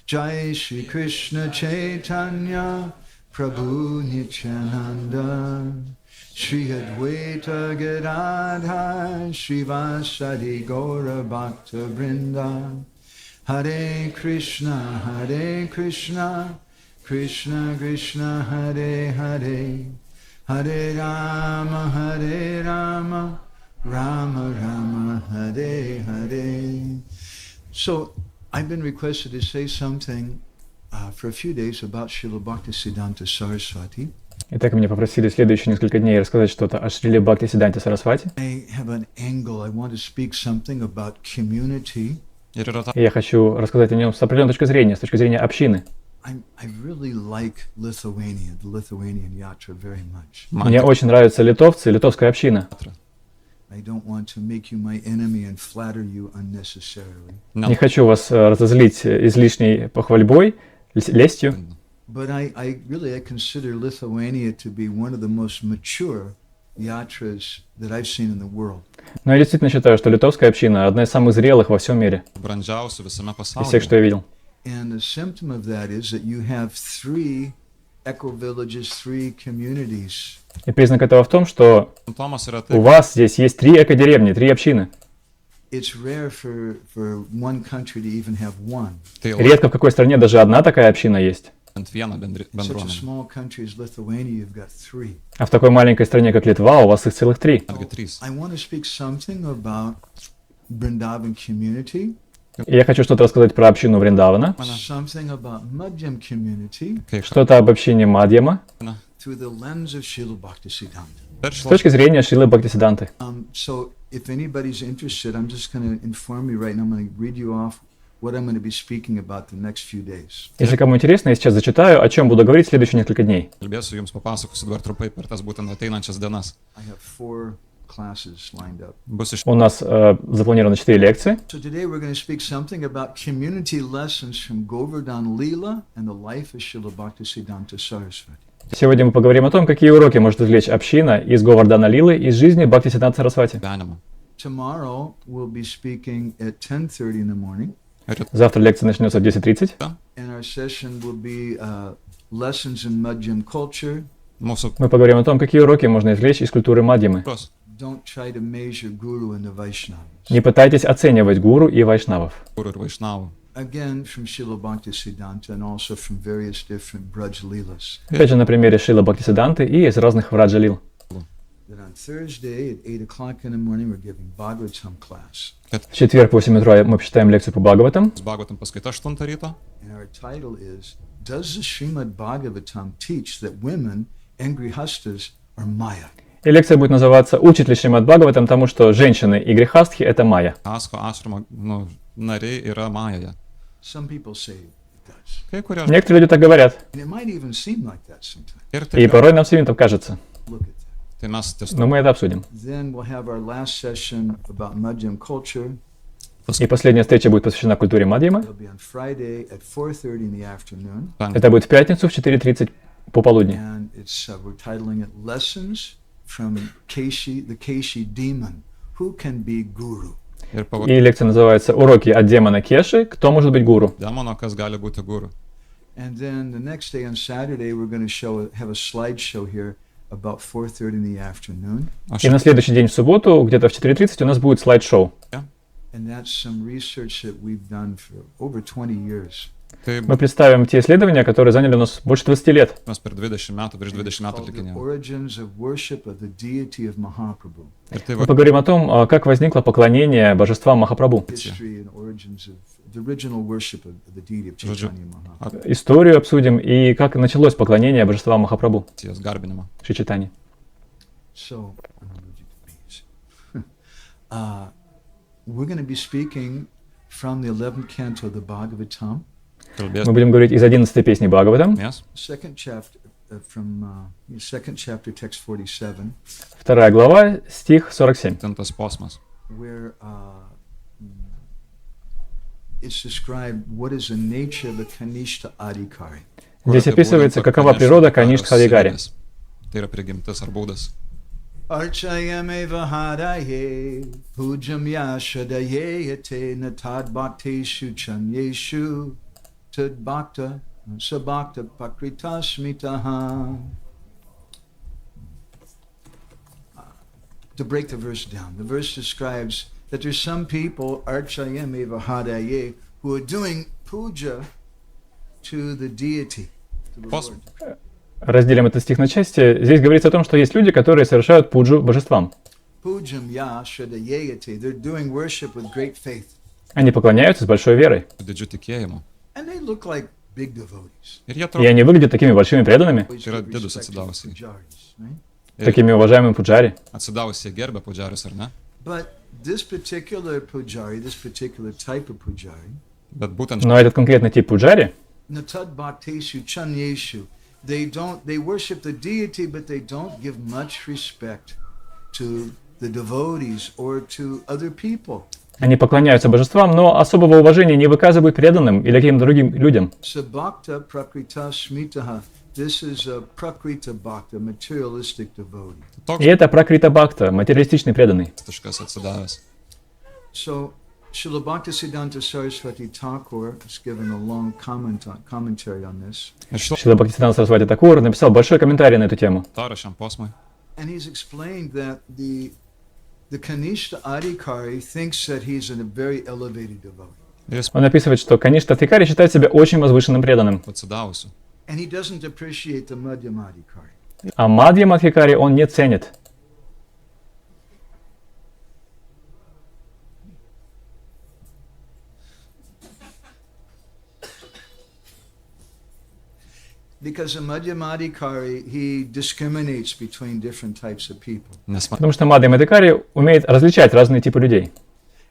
Jai Shri Krishna Chaitanya Prabhu Nityananda Shri Advaita Gadadhar Srivasadi Gaura Bhakta Vrinda Hare Krishna Krishna Krishna Hare Hare Hare Rama Rama Rama Hare Hare. So I've been requested to say something for a few days about Шрила Бхактисиддханта Сарасвати. Итак, меня попросили следующие несколько дней рассказать что-то о Шриле Бхактисиддханте Сарасвати. I have an angle. I want to speak something about community. И я хочу рассказать о нем с определенной точки зрения, с точки зрения общины. I really like Lithuania, the Lithuanian yatra very much. Мне очень нравятся литовцы, литовская община. I don't want to make you my enemy and flatter you unnecessarily. Не хочу вас разозлить излишней похвальбой, лестью. But I consider Lithuania to be one of the most mature yatras that I've seen in the world. Но я действительно считаю, что литовская община одна из самых зрелых во всем мире. Из всех, что я видел. And the symptom of that is that you have 3 eco-villages, 3 communities. И признак этого в том, что у вас здесь есть 3 экодеревни, 3 общины. It's rare for one country to even have one. Редко в какой стране даже одна такая община есть. Such a small country as Lithuania, you've got 3. А в такой маленькой стране, как Литва, у вас их целых 3. I want to speak something about Vrindavan community. И я хочу что-то рассказать про общину Вриндавана, Something about Madhyam community что-то об общине Мадхьяма through the lens of Шрила Бхактисиддханта. с точки зрения Шрилы Бхактисиддханты. So if anybody's interested, I'm just going to inform you right now. I'm going to read you off what I'm going to be speaking about the next few days. Если кому интересно, я сейчас зачитаю, о чем буду говорить в следующие несколько дней. I have 4 classes lined up. У нас запланировано 4 лекции. So today we're going to speak something about community lessons from Govardhan Leela and the life of Шрила Бхактисиддханта Сарасвати. Сегодня мы поговорим о том, какие уроки может извлечь община из Говардхана Лилы, из жизни Бхактисиддханта Сарасвати. Tomorrow we'll be speaking at 10:30 in the morning. Завтра лекция начнется в 10:30. And our session will be lessons in Madhyam culture. Мы поговорим о том, какие уроки можно извлечь из культуры Мадхьямы. Don't try to measure guru and the Vaishnavas. Не пытайтесь оценивать гуру и вайшнавов. Again, from Шрила Бхактисиддханта and also from various different Braj Leelas. Опять же, на примере Шрила Бхактисиддханты и из разных Враджа Лил. That on Thursday at 8 o'clock in the morning we're giving Bhagavatam class. В четверг в 8 утра мы читаем лекцию по Бхагаватам. And our title is, Does the Srimad Bhagavatam teach that women and grihastas are Maya? И лекция будет называться «Учит ли Шримад Бхагаватам тому, что женщины и грехастхи – это майя?» Some people say it does. Некоторые люди так говорят. And it might even seem like that sometimes. И порой нам самим так кажется. Look at that. Но мы это обсудим. Then we'll have our last session about Madhyam culture. И последняя встреча будет посвящена культуре Мадхьямы. It'll be on Friday at 4:30 in the afternoon. Это будет в пятницу в 4:30 пополудни. And it's we're titling it Lessons from the Keshi Demon. Who can be guru? И лекция называется «Уроки от демона Кеши. Кто может быть гуру?». And then the next day on Saturday we're going to have a slideshow here about 4:30 in the afternoon. И на следующий день в субботу, где-то в 4:30 у нас будет слайд-шоу. And that's some research that we've done for over 20 years. Мы представим те исследования, которые заняли у нас больше 20 лет. The origins of worship of the deity of Mahaprabhu. Мы поговорим о том, как возникло поклонение божествам Махапрабху. History and origins of the original worship of the deity of Chaitanya Mahaprabhu. Историю обсудим и как началось поклонение божествам Махапрабху. Шри Чайтаньи. So, we're going to be speaking from the 11th canto of the Bhagavatam. Мы будем говорить из 11-й песни Бхагаватам. Second chapter, second chapter, text 47. Вторая глава, стих 47. Where it's described what is the nature of the Kanishta Adhikari. Здесь описывается, какова природа Каништха Адхикари. Archayameva haraye pujam yashadaye yate natad bhakteshu chanyeshu tad bhakta sabhakta pakrita smitaha. To break the verse down, the verse describes that there's some people, archayam eva hadaye, who are doing puja to the deity, to the Lord. Разделим этот стих на части. Здесь говорится о том, что есть люди, которые совершают пуджу божествам. Pujam ya shradayayate, they're doing worship with great faith. Они поклоняются с большой верой. And they look like big devotees. И они выглядят такими большими преданными, такими уважаемыми пуджари. But this particular pujari, this particular type of pujari, Но этот конкретный тип пуджари, natad bhakteshu chanyeshu, they worship the deity, but they don't give much respect to the devotees or to other people. они поклоняются божествам, но особого уважения не выказывают преданным или каким-то другим людям. Sabhakta prakrita smitaha. This is a prakrita bhakta, materialistic devotee. И это пракрита бхакта, материалистичный преданный. So, Шрила Бхактисиддханта Сарасвати Тхакур has given a long commentary on this. Шрила Бхактисиддханта Сарасвати Тхакур написал большой комментарий на эту тему. And he's explained that the Kanishta Adhikari thinks that he's a very elevated devotee. Он описывает, что Каништа Адхикари считает себя очень возвышенным преданным. And he doesn't appreciate the Madhyama Adhikari. А Мадхьяма Адхикари он не ценит. Because the Madhyama Adhikari, he discriminates between different types of people. Потому что Мадхьяма Адхикари умеет различать разные типы людей.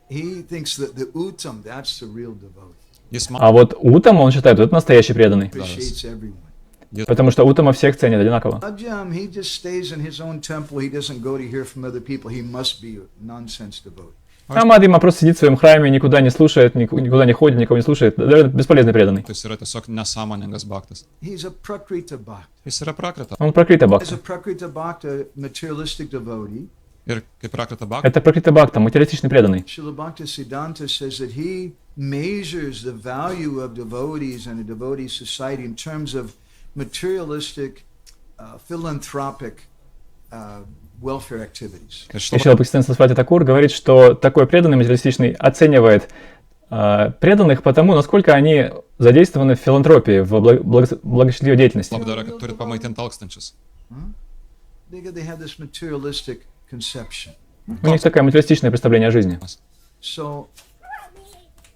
He thinks that the Uttam, that's the real devotee. А вот Утам, он считает, это настоящий преданный. Appreciates everyone. Потому что Утама всех ценит одинаково. Madhyam, he just stays in his own temple. He doesn't go to hear from other people. He must be a nonsense devotee. А Мадхьяма просто сидит в своем храме, никуда не слушает, никуда не ходит, никого не слушает. Бесполезный преданный. He's a prakrita bhakta. Он пракрита As бхакта. a prakrita bhakta, materialistic devotee, Это пракрита бхакта, материалистичный преданный. Шрила Bhaktisiddhanta says that he measures the value of devotees and a devotee society in terms of materialistic, philanthropic welfare activities. И Шрила Бхактисиддханта Сарасвати Тхакур говорит, что такой преданный материалистичный оценивает преданных по тому, насколько они задействованы в филантропии, в благочестивой деятельности. They have this materialistic conception. У них такое материалистичное представление о жизни. So,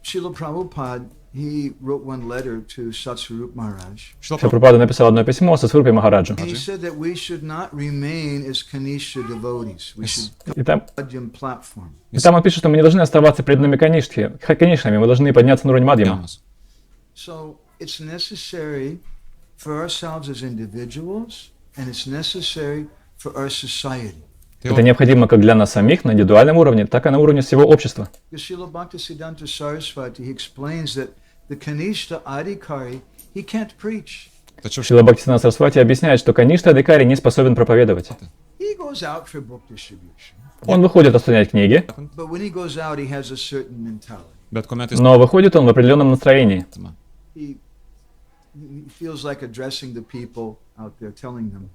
Srila Prabhupada, he wrote one letter to Satsvarup Maharaj. Шрила Прабхупада написал одно письмо Сатсварупе Махараджу. And he said that we should not remain as Kanishta devotees. We should И там platform. он пишет, что мы не должны оставаться преданными Канишами, мы должны подняться на уровень Мадхьяма. So, it's necessary for ourselves as individuals, and it's necessary for our society. Это необходимо как для нас самих на индивидуальном уровне, так и на уровне всего общества. Srila Bhaktisiddhanta Saraswati, he explains that the Kanishta Adhikari, he can't preach. Шрила Бхактисиддханта Сарасвати объясняет, что Каништа Адхикари не способен проповедовать. He goes out for book distribution. Он выходит распространять книги, But when he goes out, he has a certain mentality. но выходит он в определенном настроении. He feels like addressing the people out there, telling them,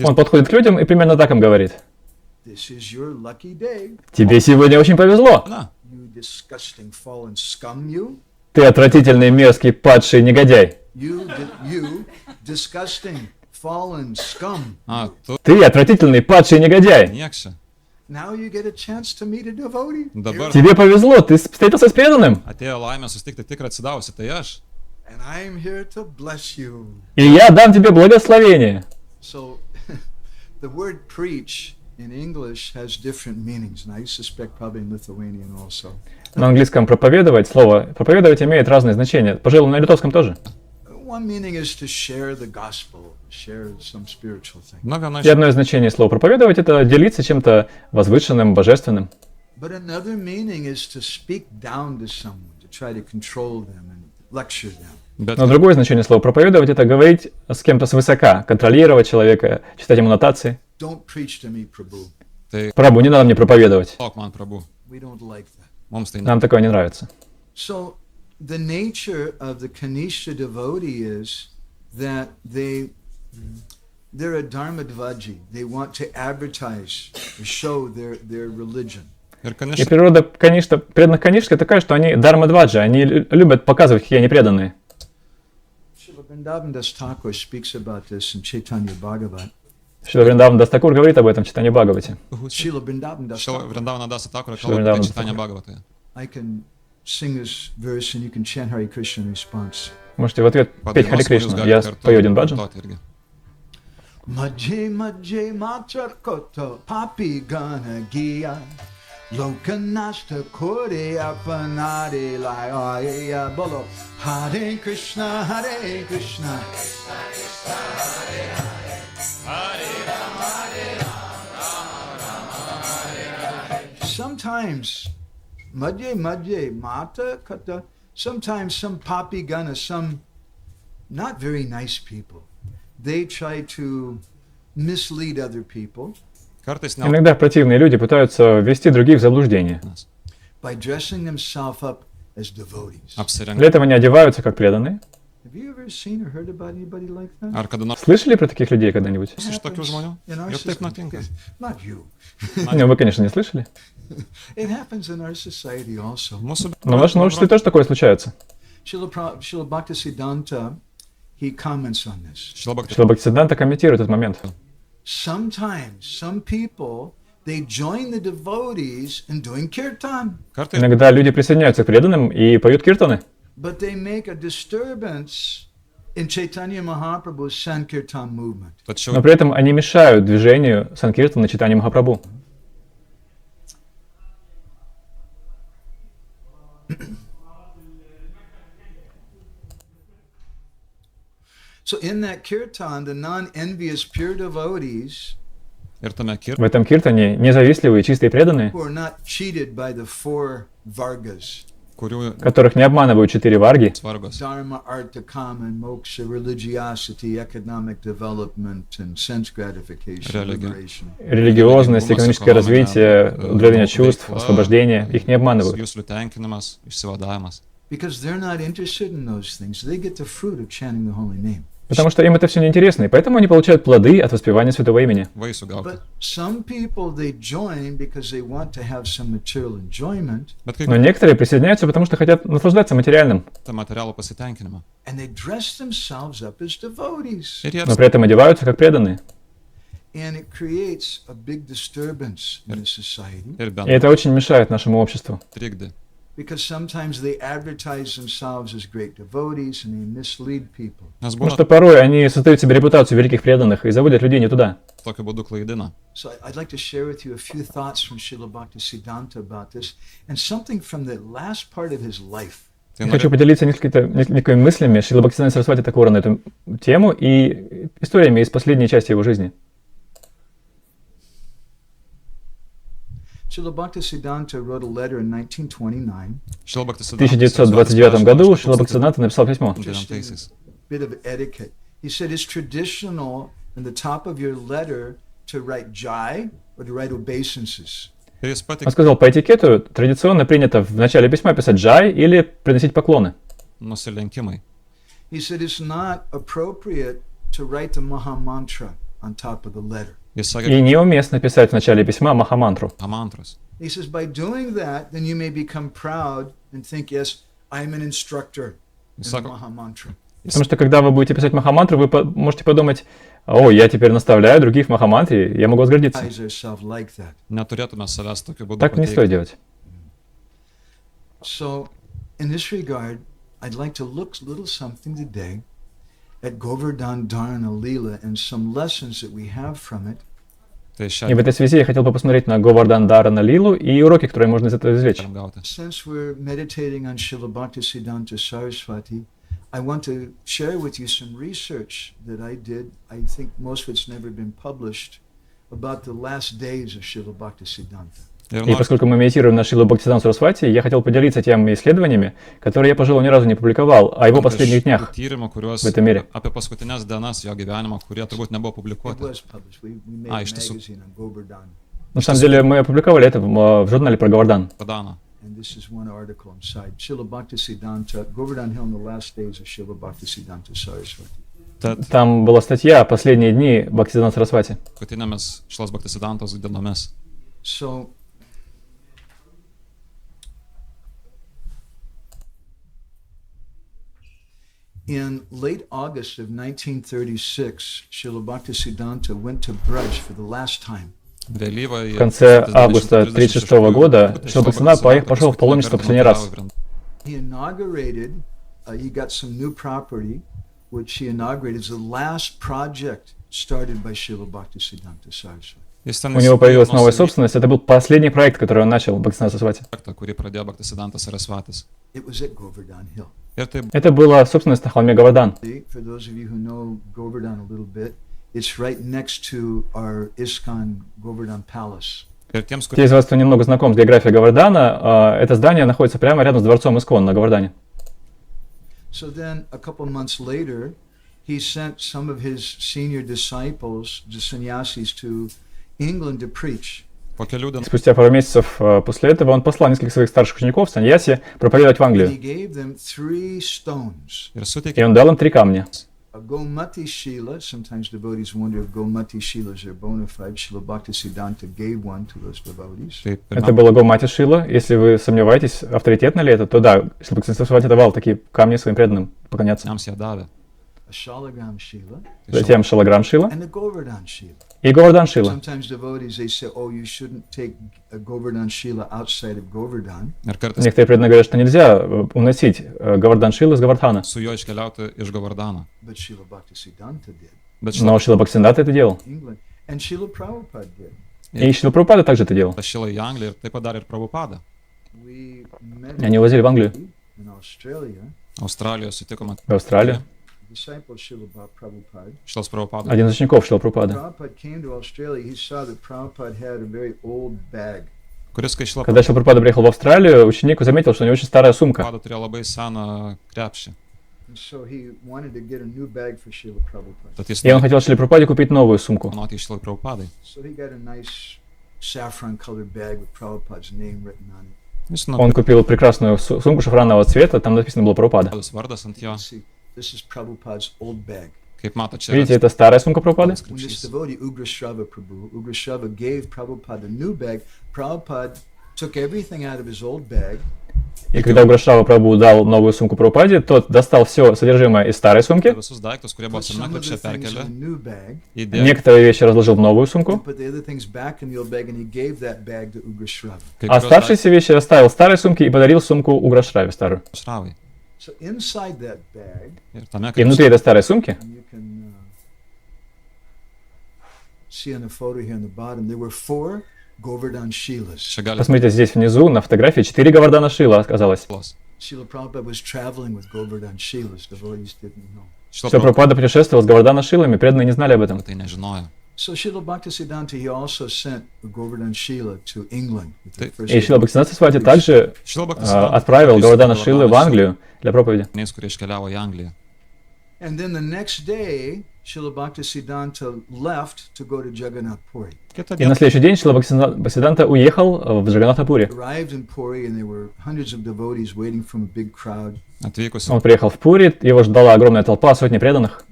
Он подходит к людям и примерно так им говорит. this is your lucky day. Тебе сегодня очень повезло. You disgusting fallen scum, you. Ты отвратительный, мерзкий, падший негодяй. You disgusting fallen scum. Ты отвратительный, падший негодяй. Now you get a chance to meet a devotee. Тебе повезло, ты встретился с преданным. And I'm here to bless you. И я дам тебе благословение. So, the word preach in English has different meanings, and I suspect probably in Lithuanian also. На английском проповедовать, слово проповедовать имеет разные значения. Пожалуй, на литовском тоже. One meaning is to share the gospel, share some spiritual thing. И одно из значений слова проповедовать — это делиться чем-то возвышенным, божественным. But another meaning is to speak down to someone, to try to control them and lecture them. Но другое значение слова проповедовать — это говорить с кем-то свысока, контролировать человека, читать ему нотации. Don't preach to me, Prabhu. Прабху, не надо мне проповедовать. We don't like that. Нам такое не нравится. So, the nature of the Kanishta devotee is that they're a dharmadvaji. They want to advertise or show their religion. И природа преданных Канишки такая, что они дхармадваджи, они любят показывать, какие они преданные. Шрила Вриндавана Тхакур speaks about this in Chaitanya Bhagavat. Шрила Вриндавана Тхакур говорит об этом в Чайтанья Бхагавате. Шрила Вриндавана Тхакур. Чайтанья Бхагавате. I can sing this verse and you can chant Hare Krishna in response. Можете в ответ петь Харе Кришна. Я пою один баджан. Madhye madhye machar koto papi gana giya lokanashta kore apanade lai aya bolo Hare Krishna Hare Krishna Krishna Krishna Hare Hare Hare Rama Rama Hare Hare. Sometimes madhye madhye mata kata, sometimes some papi gana, some not very nice people, they try to mislead other people. Иногда противные люди пытаются ввести других в заблуждение. By dressing themselves up as devotees. Для этого они одеваются как преданные. Have you ever seen or heard about anybody like that? Слышали про таких людей когда-нибудь? Not you. Ну, вы, конечно, не слышали. It happens in our society also. Но в нашем обществе тоже такое случается. Шрила Бхактисиддханта, he comments on this. Шрила Бхактисиддханта комментирует этот момент. Sometimes some people they join the devotees in doing kirtan. Иногда люди присоединяются к преданным и поют киртаны. But they make a disturbance in Chaitanya Mahaprabhu's Sankirtan movement. Но при этом они мешают движению Санкиртана Чайтаньи Махапрабху. So in that kirtan, the non-envious pure devotees в этом киртане независтливые, чистые преданные, who are not cheated by the four vargas, которых не обманывают четыре варги, dharma, artha, kama, and moksha, religiosity, economic development, and sense gratification, liberation. Религиозность, экономическое развитие, удовлетворение чувств, освобождение, их не обманывают. Because they're not interested in those things, they get the fruit of chanting the holy name. Потому что им это все неинтересно, и поэтому они получают плоды от воспевания святого имени. Но некоторые присоединяются, потому что хотят наслаждаться материальным. Но при этом одеваются как преданные. И это очень мешает нашему обществу. Потому что порой они создают себе репутацию великих преданных и заводят людей не туда. Я хочу поделиться несколькими мыслями Шрилы Бхактисиддханта Сарасвати Тхакура на эту тему и историями из последней части его жизни. Шрила Бхактисиддханта wrote a letter in 1929. В 1929 году Шрила Бхактисиддханта написал письмо. Bit of etiquette. He said it's traditional in the top of your letter to write jai or to write obeisances. Он сказал, по этикету традиционно принято в начале письма писать джай или приносить поклоны. He said it's not appropriate to write the Maha Mantra on top of the letter. И неуместно писать в начале письма Махамантру. He says by doing that, then you may become proud and think, yes, I'm an instructor in the Maha Mantra. Потому что когда вы будете писать Махамантру, вы можете подумать, о, я теперь наставляю других в Махамантре, я могу возгордиться. Так не стоит делать. So, in this regard, I'd like to look a little something today at Govardhan Dharana Lila and some lessons that we have from it. И в этой связи я хотел бы посмотреть на Говардан Дхарана Лилу и уроки, которые можно из этого извлечь. Since we're meditating on Шрила Бхактисиддханта Сарасвати, I want to share with you some research that I did. I think most of it's never been published about the last days of Шрила Бхактисиддханта. И поскольку мы медитируем на Шрилу Бхактисиддханту Сарасвати, я хотел поделиться теми исследованиями, которые я, пожалуй, ни разу не публиковал, о его последних днях в этом мире. На самом деле мы опубликовали это в журнале про Говардан. and this is one article inside, Srila Bhaktisiddhanta, Govardhan Hill in the last days of Srila Bhaktisiddhanta Saraswati. Там была статья «Последние дни Бхактисиддханта Сарасвати». So, in late August of 1936, Srila Bhaktisiddhanta went to Braj for the last time. В конце августа 1936 года Шрила Бхактисиддханта пошел в паломничество последний раз. He inaugurated, he got some new property, which he inaugurated as the last project started by Srila Bhaktisiddhanta Saraswati. У него появилась новая собственность. Это был последний проект, который он начал, Бхактисиддханта Сарасвати. It was at Govardhan Hill. Это была собственность на холме Говардан. For those of you who know Govardhan a little bit, it's right next to our ISKCON Govardhan Palace. Те из вас, кто немного знаком с географией Говардана, это здание находится прямо рядом с дворцом Искон на Говардане. So then, a couple of months later, he sent some of his senior disciples, the sannyasis, to England to preach. Спустя пару месяцев после этого он послал нескольких своих старших учеников, саньяси, проповедовать в Англию. He gave them 3 stones. И он дал им 3 камня. A Gomati Shila, sometimes devotees wonder if Gomati Shilas are bona fide. Srila Bhaktisiddhanta gave one to those devotees. Это было Гомати Шила. Если вы сомневаетесь, авторитетно ли это, то да, Шрила Бхактисиддханта Сарасвати давал такие камни своим преданным поклоняться. A Shalagram Shila. Затем Шалаграм Шила And a Govardhan Shila. и Говардан Шила. Sometimes devotees they say, oh, you shouldn't take a Govardhan Shila outside of Govardhan. Некоторые преданные говорят, что нельзя уносить Говардан Шилу из Говардхана. But Srila Bhaktisiddhanta did. Но Шрила Бхактисиддханта это делал. England. And Srila Prabhupada did. И Шрила Прабхупада также это делал. We met Они увозили в Англию, in Australia. в Австралию. Disciple Srila Prabhupada. Один из учеников Шрила Прабхупады. Prabhupada came to Australia. He saw that Prabhupada had a very old bag. Когда Шрила Прабхупада приехал в Австралию, ученик заметил, что у него очень старая сумка. And so he wanted to get a new bag for Srila Prabhupada. И он хотел Шриле Прабхупаде купить новую сумку. So he got a nice saffron-colored bag with Prabhupada's name written on it. Он купил прекрасную сумку шафранового цвета, там написано было Прабхупада. See, this is Prabhupada's old bag. Видите, это старая сумка Прабхупады. When this devotee, Ugrashrava Prabhu, Ugrashrava gave Prabhupada a new bag, Prabhupada took everything out of his old bag. И когда Уграшава Прабху дал новую сумку Прабхупаде, тот достал все содержимое из старой сумки, Put some of the things in the new bag, некоторые вещи разложил в новую сумку, put the other things back in the old bag, and he gave that bag to Ugrashrava. а оставшиеся вещи оставил в старой сумке и подарил сумку Уграшраве старую. So inside that bag, И внутри этой старой сумки, and you can see on the photo here on the bottom, there were 4 Govardhan Shilas. посмотрите здесь внизу, на фотографии 4 Говардана Шила оказалось. Srila Prabhupada was traveling with Govardhan Shilas. Devotees didn't know. Что Прабхупада путешествовал с Говардана Шилами, преданные не знали об этом. So Srila Bhaktisiddhanta, he also sent a Govardhan Shila to England. with the first И Шрила Бхактисиддханта Сарасвати также отправил Говардана Шилы в Англию для проповеди. And then the next day, Srila Bhaktisiddhanta left to go to Jagannath Puri. И на следующий день Шрила Бхактисиддханта уехал в Джаганнатхапури. Arrived in Puri, and there were hundreds of devotees waiting from a big crowd. Он приехал в Пури, его ждала огромная толпа, сотни преданных.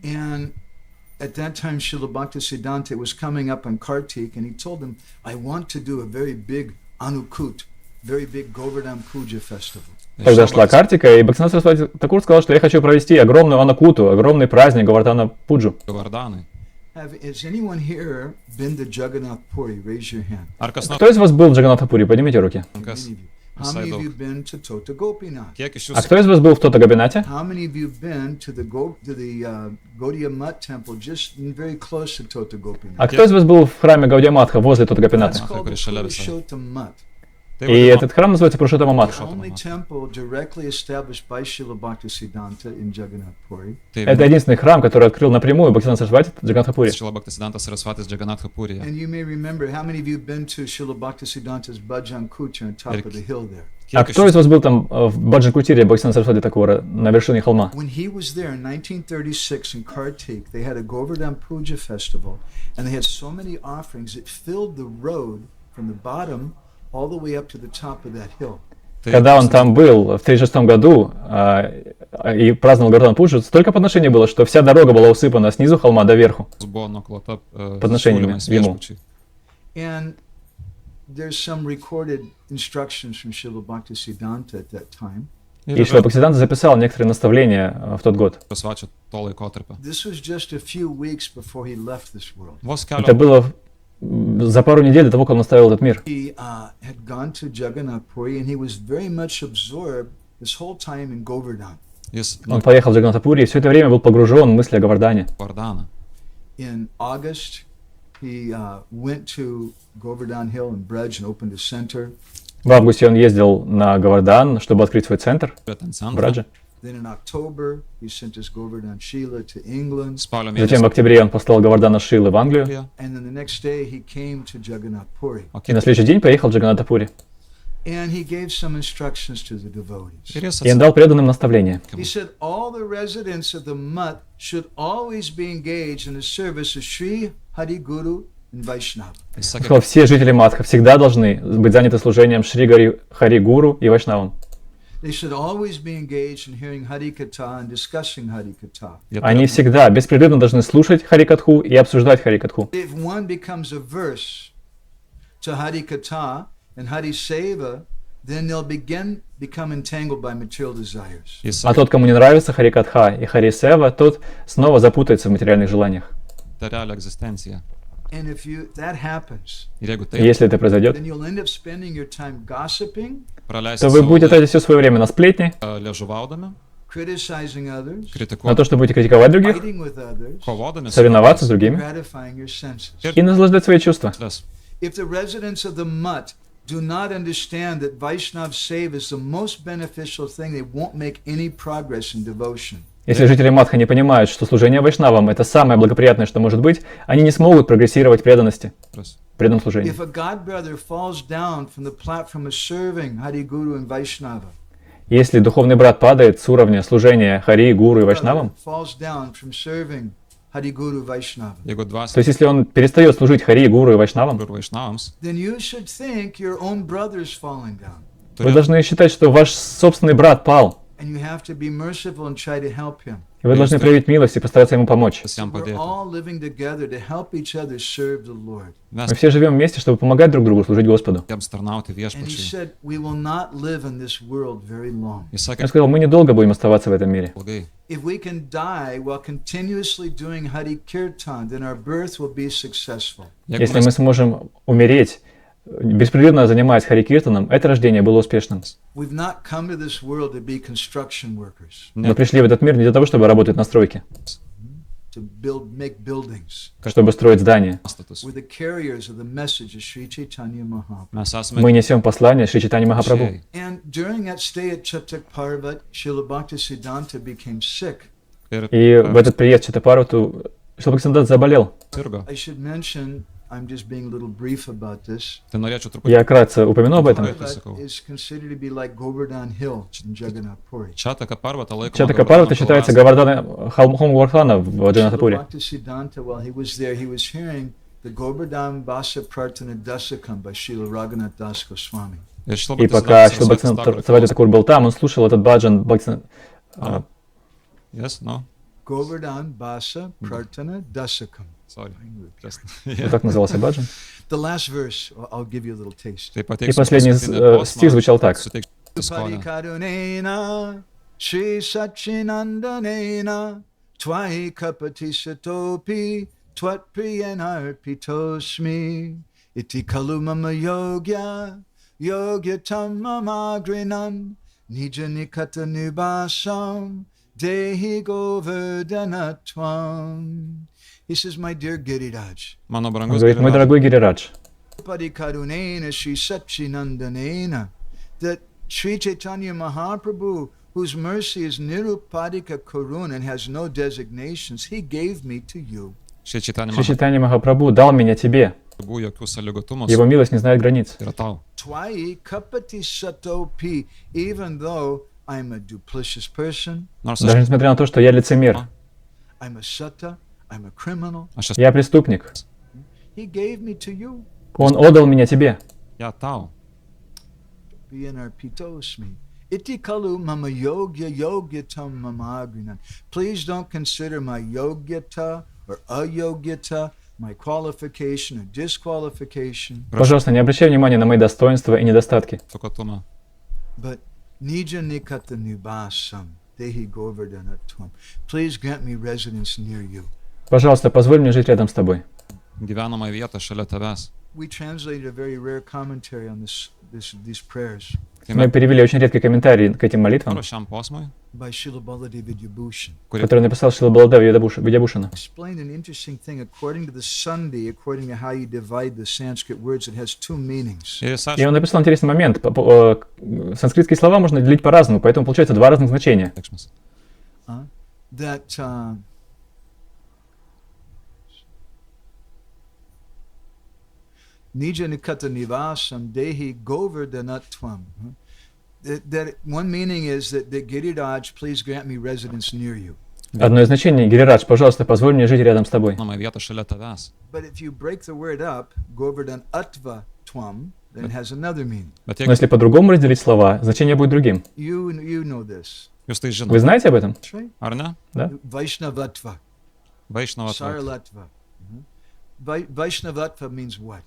And at that time, Srila Bhaktisiddhanta was coming up on Kartik, and he told them, I want to do a very big Anukut, very big Govardhan Puja festival. Тогда шла Картика, и Бхактисиддханта Сарасвати Тхакур сказал, что я хочу провести огромную Анакуту, огромный праздник Говардхана Пуджу. Has anyone here been to Jagannath Puri? Raise your hand. Кто из вас был в Джаганнатхапури? Поднимите руки. Many of you. How many of you been to Tota Gopinath? А кто из вас был в Тото-Гопинате? How many of you been to the Gaudiya Mutt temple, just very close to Tota Gopinath? А кто из вас был в храме Гаудия-Матха возле Тото-Гопината? It's called the Purushottam Mutt. И этот храм называется Пурушоттама Матх. The only temple directly established by Srila Bhaktisiddhanta in Jagannath Puri. Это единственный храм, который открыл напрямую Бхактисиддханта Сарасвати в Джаганнатхапури. And you may remember, how many of you have been to Srila Bhaktisiddhanta's Bhajan Kucha on top of the hill there? А кто из вас был там в Баджан-Кутире Бхактисиддханта Сарасвати Тхакура на вершине холма? When he was there in 1936 in Kartik, they had a Govardhan Puja festival, and they had so many offerings it filled the road from the bottom all the way up to the top of that hill. Когда он там был в 1936 году и праздновал Говардан Пуджу, столько подношений было, что вся дорога была усыпана снизу холма до верху подношениями ему. And there's some recorded instructions from Шрила Бхактисиддханта at that time. И Шрила Бхактисиддханта записал некоторые наставления в тот год. This was just a few weeks before he left this world. Это было за пару недель до того, как он оставил этот мир. He had gone to Jagannath Puri and he was very much absorbed this whole time in Govardhan. Он поехал в Джаганнатапури и все это время был погружен в мысли о Говардане. In August, he went to Govardhan Hill in Braj and opened a center. В августе он ездил на Говардан, чтобы открыть свой центр в Брадже. Then in October, he sent his Govardhan Shila to England. Затем в октябре он послал Говардана Шилы в Англию. And then the next day he came to Jagannath Puri. И на следующий день поехал в Джаганнатапури. And he gave some instructions to the devotees. И он дал преданным наставления. He said all the residents of the mutt should always be engaged in the service of Sri Hari Guru and Vaishnava. Сказал, все жители Мадха всегда должны быть заняты служением Шри Хари Гуру и Вайшнавам. They should always be engaged in hearing Hari Katha and discussing Hari Katha. Они всегда беспрерывно должны слушать Харикатху и обсуждать Харикатху. If one becomes averse to Hari Katha and Hari Seva, then they'll become entangled by material desires. А тот, кому не нравится Харикатха и Хари Сева, тот снова запутается в материальных желаниях. And if that happens, Если это произойдет, then you'll end up spending your time gossiping, то вы будете тратить все свое время на сплетни, criticizing others, на то, что будете критиковать других, fighting with others, соревноваться с другими gratifying your senses. и наслаждать свои чувства. If the residents of the mutt do not understand that Vaishnav Seva is the most beneficial thing, they won't make any progress in devotion. Если жители Мадха не понимают, что служение Вайшнавам — это самое благоприятное, что может быть, они не смогут прогрессировать в преданности, в преданном служении. If a god brother falls down from the platform of serving Hari Guru and Vaishnava, Если духовный брат падает с уровня служения Хари, Гуру и Вайшнавам, falls down from serving Hari Guru Vaishnava, то есть если он перестает служить Хари, Гуру и Вайшнавам, then you should think your own brother's falling down. вы должны считать, что ваш собственный брат пал, And you have to be merciful and try to help him. и вы должны проявить милость и постараться ему помочь. We're all living together to help each other serve the Lord. Мы все живем вместе, чтобы помогать друг другу служить Господу. And he said, we will not live in this world very long. Я сказал, мы недолго будем оставаться в этом мире. If we can die while continuously doing Hari Kirtan, then our birth will be successful. Если мы сможем умереть, беспрерывно занимаясь Хари Киртаном, это рождение было успешным. We've not come to this world to be construction workers, Мы пришли в этот мир не для того, чтобы работать на стройке, to make buildings. чтобы строить здания. We're the carriers of the message of Sri Chaitanya Mahaprabhu. Мы несем послание Шри Чайтаньи Махапрабху. And during that stay at Chatak Parvat, Srila Bhaktisiddhanta became sick. И в этот приезд в Чаттапарвату Шрила Бхактисиддханта заболел. I should mention, I'm just being a little brief about this. Я вкратце упомяну об этом. Parvat is considered to be like Govardhan Hill in Jagannath Puri. Чаттака Парвата считается холмом Говардхана в Джаганнатапуре. Bhaktisiddhanta, while he was there, he was hearing the Govardhan Basa Prarthana Dasakam by Srila Raghunath Das Goswami. И пока Шрила Бхактисиддханта Сарасвати Тхакур был там, он слушал этот баджан Govardhan Basa Prarthana Dasakam. Так назывался баджан. The last verse, I'll give you a little taste. И последний стих звучал так. Padikadunena Shri Sachinandanena Twai Kapati Satopi Twat Priyanarpitosmi Iti Kalu Mama Yogya Yogya Tamamagrinan Nijanikata Nubasam Dehi Govardhanatvam. He says, my dear Giriraj. Он говорит, мой дорогой Гирирадж, Padikadunena Shri Sachinandanena, that Sri Chaitanya Mahaprabhu, whose mercy is Nirupadika Karun and has no designations, he gave me to you. Шри Чайтанья Махапрабху дал меня тебе. Его милость не знает границ. Twai kapati satopi, even though I'm a duplicitous person, Даже несмотря на то, что я лицемер, I'm a sata, I'm a criminal, я преступник, he gave me to you. он отдал меня тебе. Iti kalu mama yogya yogyatam mamagrinan. Please don't consider my yogyata or ayogyata, my qualification or disqualification. Пожалуйста, не обращай внимания на мои достоинства и недостатки. But nija nikata nibasam dehi govardhanatvam. Please grant me residence near you. Пожалуйста, позволь мне жить рядом с тобой. Gyvenamą vietą šalia tavęs. We translated a very rare commentary on these prayers. Мы перевели очень редкий комментарий к этим молитвам, Šiam posmui, By Srila Baladevidya который написал Шрила Видябушина. Explained an interesting thing. According to the Sandhi, according to how you divide the Sanskrit words, it has two meanings. И он написал интересный момент. Санскритские слова можно делить по-разному, поэтому получается два разных значения. Nija nikata nivasam dehi govardhanatvam. That one meaning is that Giriraj, please grant me residence near you. Одно из значений — Гирирадж, пожалуйста, позволь мне жить рядом с тобой. gyvenamą vietą šalia tavęs. But if you break the word up, govardhanatva-tvam, then it has another meaning. Но если по-другому разделить слова, значение будет другим. You know this. Jūs tai Вы žinote, знаете об этом? That's right. ar ne? Да? Vaishnavatva. Vaishnavatva. Saralatva. Vaishnavatva means what?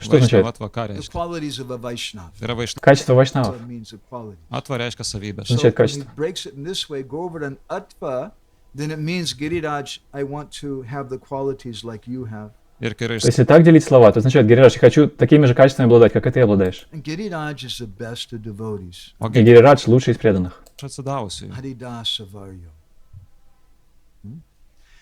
Что означает? Vaishnavatva ką The reiškia? qualities of a Vaishnava. Tai yra Vaishnava. Качество вайшнавов. Atva means the quality. Atva reiškia savybės. So Означает when he качество. breaks it in this way, govardhanatva, then it means Giriraj, I want to have the qualities like you have. Ir kai yra Если так делить слова, то означает, Гирирадж, я хочу такими же качествами обладать, как и ты обладаешь. And Giriraj is the best of devotees. И Гирирадж лучший из преданных. atsidavusiai. Haridasa Varyo.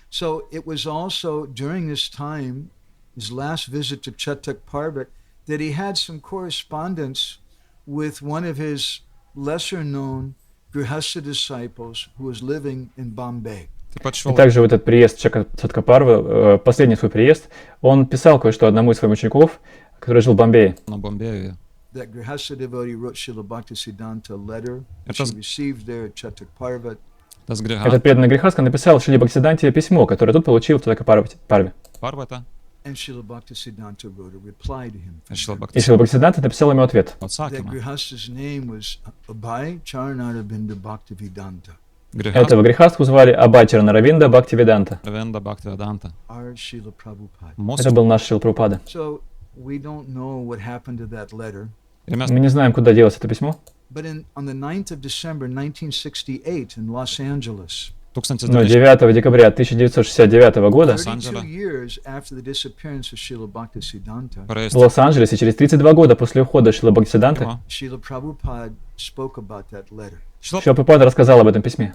So it was also during this time, his last visit to Chatak Parvat, that he had some correspondence with one of his lesser known Grihastha disciples who was living in Bombay. Taip pat И švėl также в этот приезд Чаткапарвы, последний свой приезд, он писал кое-что одному из своих учеников, который жил в Бомбее. nuo Bombėjuje. That Grihastha devotee wrote Srila Bhaktisiddhanta a letter, which It he received there at Chatak Parvat. Tas griha Этот преданный Грихаска написал Шриле Бхактисиддханте письмо, которое тут получил в Чаткапарве. Parvata And Srila Bhaktisiddhanta wrote a reply to him. ir Šrila И Шрила Бхактисиддханта написал ему ответ. That atsakymą. Grihasta's name was Abhay Charanarabinda Bhaktivedanta, Этого Грихастку звали Абачара Наравинда Бхактивиданта. Ravenda Bhaktivedanta. our Srila Prabhupada. Это Mūsų. был наш Шрила Прабхупада. So we don't know what happened to that letter, Ir mes Мы не знаем, куда делось это письмо, but on the 9th of December 1968 in Los Angeles, но 1920 9 декабря 1969 года 32 years after the disappearance of Srila Bhaktisiddhanta, praėjus в Лос-Анджелесе, через 32 года после ухода Шрила Бхактисиддханты, tyrimo, Srila Prabhupada spoke about that letter. Šrila Шрила Прабхупада рассказал об этом письме.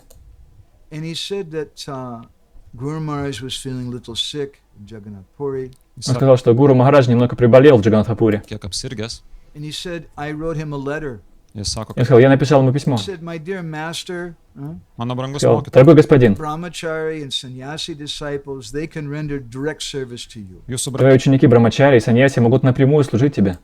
And he said that Guru Maharaj was feeling a little sick in Jagannath Puri. Он сказал, что Гуру Махарадж немного приболел в Джаганнатхапуре. kiek apsirgęs. And he said, I wrote him a letter. Jis sako, Он kad сказал, я написал ему письмо. He said, my dear master, mano brangus Сказал, mokytojas, дорогой господин, brahmachari and sannyasi disciples, they can render direct service to you. jūsų твои ученики Брамачари и Саньяси могут напрямую служить тебе.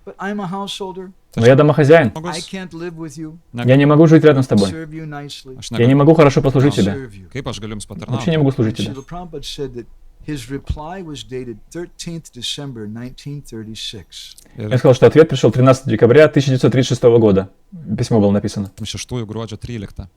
But I'm a householder. Но я домохозяин. I brangus, can't live with you, Я не могу жить рядом с тобой. serve you nicely, aš Я не negaliu, могу хорошо послужить тебе. serve you. kaip aš galiu jums Вообще не patarnauti. могу служить And тебе. Srila Prabhupada said that his reply was dated 13th December 1936. Я сказал, что ответ пришел 13 декабря 1936 года. Письмо было написано. 6 gruodžio 13.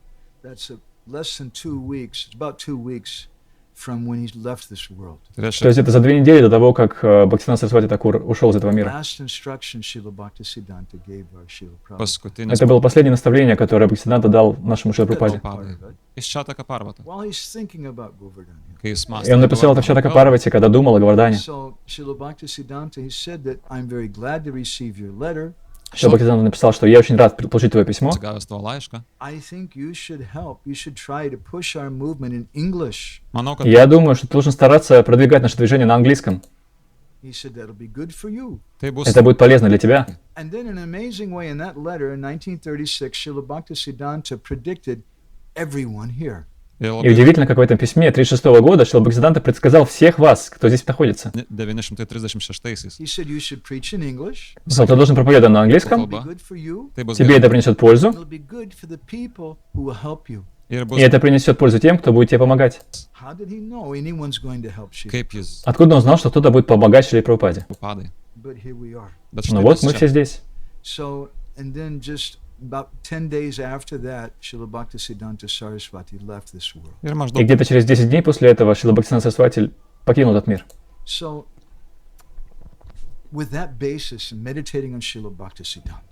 That's less than 2 weeks. It's about 2 weeks from when he left this world. Tai То reiškia, есть это за 2 недели до того, как Бхактисиддханта Сарасвати Тхакур ушел из этого мира. Last instruction Srila Bhaktisiddhanta gave our Srila Prabhupada. paskutinis Это было последнее наставление, которое Бхактисиддханта дал нашему Шриле Прабхупаде. iš Čataka Parvata. While he's thinking about Govardhana. Kai jis И он написал это в Чатака Парвати, когда думал о Гавардане. So Srila Bhaktisiddhanta, he said that I'm very glad to receive your letter. Шрила Бхактисиддханта написал, что я очень рад получить твое письмо. gavęs tavo laišką. I think you should help. You should try to push our movement in English. Manau, kad Я думаю, что ты должен стараться продвигать наше движение на английском. He said that'll be good for you. tai bus Это будет полезно для тебя. And then in an amazing way in that letter in 1936, Srila Bhaktisiddhanta predicted everyone here. ir И labai удивительно, как в этом письме 1936 года Шрила Бхактисиддханта предсказал всех вас, кто здесь находится. 936. He said you should preach in English. Он сказал, ты должен проповедовать на It'll английском, be good for you. Tai bus тебе gerai. это принесет пользу, It'll be good for the people who will help you. Ir и bus это принесет пользу тем, кто будет тебе помогать. How did he know anyone's going to help Srila? kaip jis Откуда он знал, что кто-то будет помогать Шриле Прабхупаде? padai. But here we are. Bet Ну štai вот, mes мы čia. все здесь. So And then just about 10 days after that, Шрила Бхактисиддханта Сарасвати left this world. И где-то через 10 дней после этого Шрила Бхактисиддханта Сарасвати покинул этот мир. So, with that basis, meditating on Шрила Бхактисиддханта,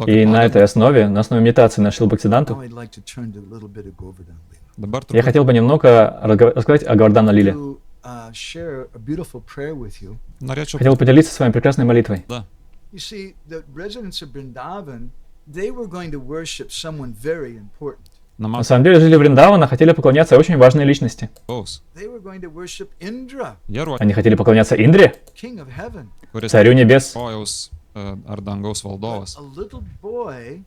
и на этой основе, на основе медитации на Шрилу Бхактисиддханту, now I'd like to turn to a little bit of Govardhan Lila. я хотел бы немного рассказать о Говардхана Лиле. To share a beautiful prayer with you. Хотел поделиться с вами прекрасной молитвой. Да. You see, the residents of Vrindavan, they were going to worship someone very important. На самом деле, жители Вриндавана хотели поклоняться очень важной личности. They were going to worship Indra, Они хотели поклоняться Индре, king of heaven. царю небес. But a little boy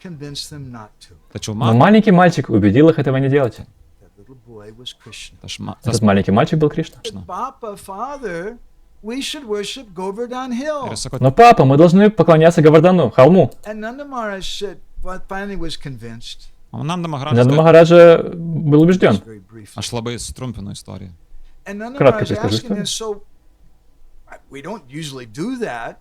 convinced them not to. Но маленький мальчик убедил их этого не делать. That little boy was Krishna. Этот маленький мальчик был Кришна. But Papa, Father, we should worship Govardhan Hill. Но папа, мы должны поклоняться Говардану, холму. And Nanda Maharaj said, well, finally was convinced. Нанда Махараджа был убежден. Very briefly. Аж слабий струмпіну історію. And Nanda Кратко Maharaj перескажу asking историю. them, so we don't usually do that.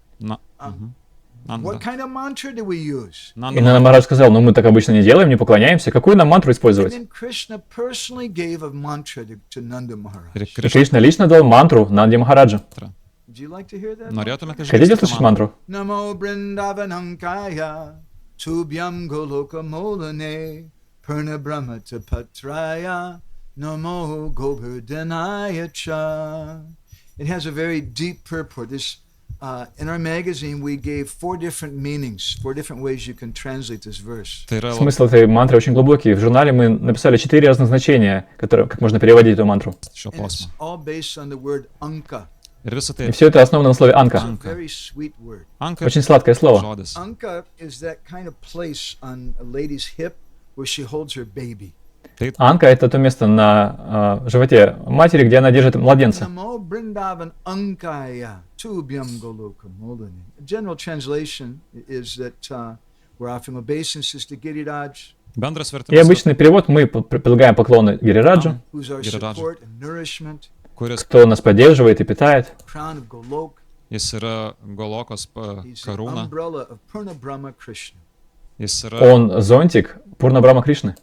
What kind of mantra do we use? И Нанда Махарадж сказал, ну мы так обычно не делаем, не поклоняемся. Какую нам мантру And использовать? then Krishna personally gave a mantra to Nanda Maharaj. И Кришна лично дал мантру Нанде Махараджу. Would you like to hear that? Хотите слышать мантру? Namo Brindavanankaya Tubhyam Goloka Molane Purna Brahma Patraya Namo Govardhanaya Cha. It has a very deep purport. This in our magazine we gave 4 different meanings, 4 different ways you can translate this verse. Смысл этой мантры очень глубокий. В журнале мы написали 4 разных значения, которые, как можно переводить эту мантру. And it's all based on the word anka. И все это основано на слове анка. It's a very sweet word. Очень сладкое слово. Anka is that kind of place on a lady's hip where she holds her baby. Анка — это то место на животе матери, где она держит младенца. Namo Brindavan Ankaya Tubhyam Goloka Molane. A general translation is that we're offering obeisance to Giriraj, И обычный перевод: мы предлагаем поклоны Гирираджу, who's our support and nourishment, кто нас поддерживает и питает. crown of Golok. Jis yra Golokos He's the karūna. umbrella of Purna Brahma Krishna. Jis yra Он зонтик Пурна Брахма Кришны.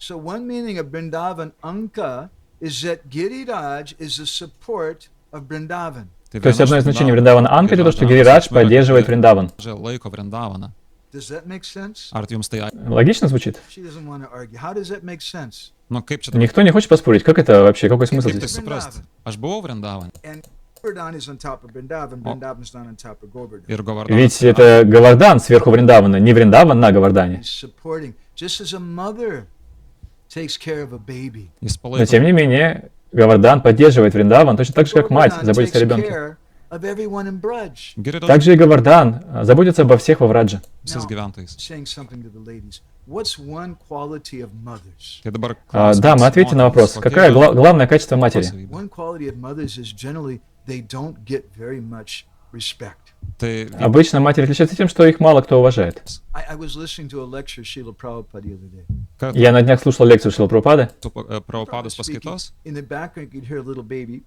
So one meaning of Vrindavan Anka is that Giriraj is the support of Vrindavan. То есть одно из значений Вриндавана Анка — это то, что Гирирадж поддерживает Вриндаван. laiko Vrindavana. Does that make sense? Ar jums tai... Логично звучит? She doesn't want to argue. How does that make sense? Nu, kaip čia Никто не хочет поспорить. Как это вообще? Какой смысл Kaip tai здесь? suprasti? Aš buvau Vrindavane. And Govardhan is on top of Vrindavan. Vrindavan's not on top of Govardhan. Ir Govardhan. Ведь это Говардан сверху Вриндавана, не Вриндаван на Говардане. He's supporting, just as a mother takes care of a baby. Jis Но palaiko. тем не менее, Говардан поддерживает Вриндаван точно так же, как мать Govardhan заботится о takes ребенке. care of everyone in Braj. Giriraj Также и Говардан заботится обо всех во Врадже. visais Now, gyventojais. saying something to the ladies. What's one quality of mothers? Tai dabar Да, мы ответим на вопрос. Какое главное качество матери? One quality of mothers is generally they don't get very much respect. Tai Обычно матери отличаются тем, что их мало кто уважает. I was listening to a lecture Srila Prabhupada the other day. Я на днях слушал лекцию Шрилы Прабхупады, Prabhupados Speaking. paskaitos. In the background, you could hear a little baby.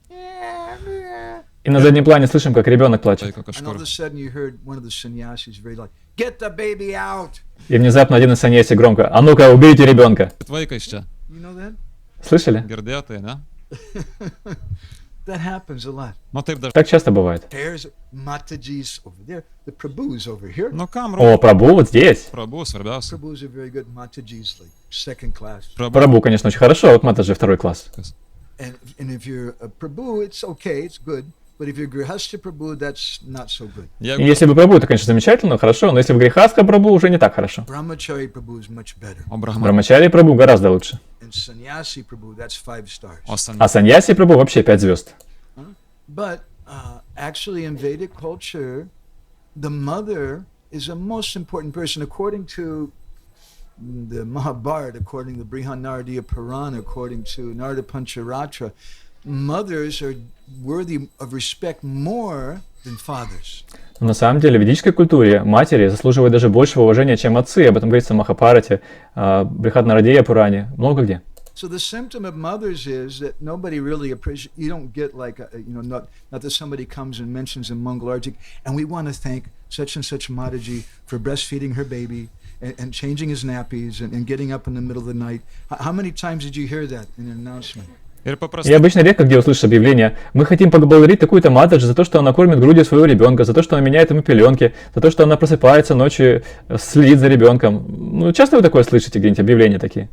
и на заднем плане слышим, как ребенок плачет. Laiko And all of kažkur. a sudden, you heard one of the sannyasis very loud, "Get the baby out!" И внезапно один из саньяси громко: «А ну-ка, убейте ребенка!» Bet vaikais čia. You know that? Слышали? Girdėtai, ne? That happens a lot. Nu taip dažnai. Так часто бывает. There's Mataji's over there. The Prabhu's over here. Nu kam О, Прабху вот здесь. Prabhu svarbiausia. Prabhu's are very good. Mataji's like second class. Прабху, конечно, очень хорошо, а вот Матаджи второй класс. And if you're a Prabhu, it's okay, it's good. But if you're Grihastha Prabhu, that's not so good. И Jeigu если бы Прабху, то, конечно, замечательно, хорошо, но если бы Грихастха Прабху, уже не так хорошо. Brahmachari Prabhu is much better. o Brahma, Брамачари Прабху гораздо лучше. And Sannyasi Prabhu, that's 5 stars. o san... А саньяси Прабху вообще 5 звезд. But actually, in Vedic culture, the mother is a most important person. According to the Mahabharata, according to the Brihanaradiya Purana, according to Narada Pancharatra, mothers are worthy of respect more than fathers. Но на самом деле в ведической культуре матери заслуживают даже большего уважения, чем отцы. Об этом говорится в Махабхарате, Брихат-нарадея Пуране, много где. So the symptom of mothers is that nobody really appreciates. You don't get like not that somebody comes and mentions in Mangalarjik, and we want to thank such and such Mataji for breastfeeding her baby and changing his nappies and getting up in the middle of the night. How many times did you hear that in an announcement? Я обычно редко где услышу объявление: мы хотим поблагодарить такую-то матаджи за то, что она кормит грудью своего ребенка, за то, что она меняет ему пеленки, за то, что она просыпается ночью, следит за ребенком. Ну, часто вы такое слышите, где-нибудь объявления такие?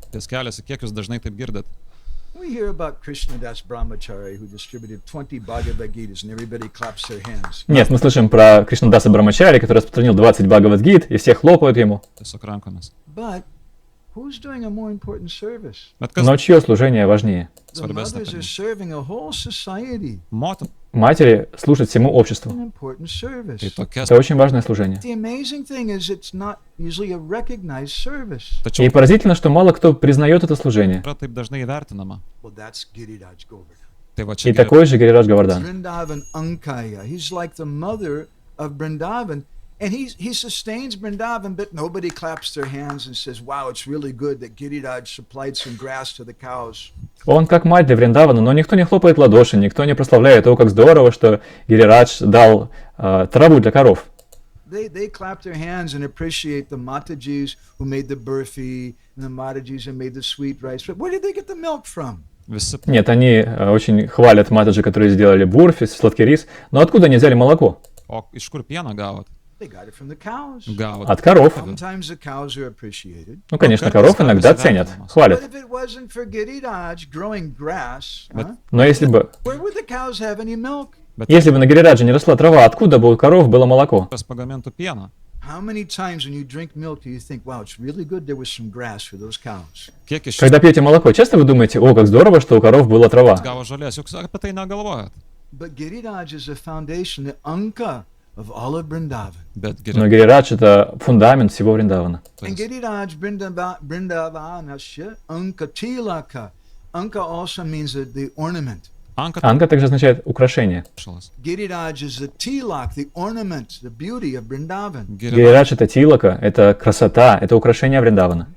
We hear about Krishnadas Brahmachari who distributed 20 Bhagavad Gitas and everybody claps their hands. Нет, мы слышим про Кришнадаса Брамачари, который распространил 20 Бхагавад-гит, и все хлопают ему. But who's doing a more important service? Но чье служение важнее? The mothers are serving a whole society. Матери служат всему обществу. An important service. Это очень важное служение. The amazing thing is it's not usually a recognized service. И поразительно, что мало кто признает это служение. Well, that's Giriraj Govardhan. И такой же Гирирадж Говардан. Vrindavan Ankaya. He's like the mother of Vrindavan. And he sustains Vrindavan, but nobody claps their hands and says, wow, it's really good that Giriraj supplied some grass to the cows. Он как мать для Вриндавана, но никто не хлопает в ладоши, никто не прославляет того, как здорово, что Гирирадж дал траву для коров. They clap their hands and appreciate the Matajis who made the burfi and the Matajis who made the sweet rice. But where did they get the milk from? Нет, они очень хвалят матаджи, которые сделали бурфи, сладкий рис, но откуда они взяли молоко? They got it from the cows. От коров. Sometimes the cows are appreciated. Ну, конечно, коров иногда ценят, хвалят. But if it wasn't for Giriraj growing grass, Но если бы where would the cows have any milk? на Гирирадже не росла трава, откуда бы у коров было молоко? How many times when you drink milk do you think, wow, it's really good there was some grass for those cows? Когда пьете молоко, часто вы думаете: о, как здорово, что у коров была трава. But Giriraj is the foundation, the anka of all of Vrindavan. Но Гирирадж — это фундамент всего Вриндавана. And Giriraj Vrindavanasya anka tilaka. Anka also means the ornament. Анка также означает украшение. Giriraj is the tilak, the ornament, the beauty of Vrindavan. Гирирадж — это тилака, это красота, это украшение Вриндавана.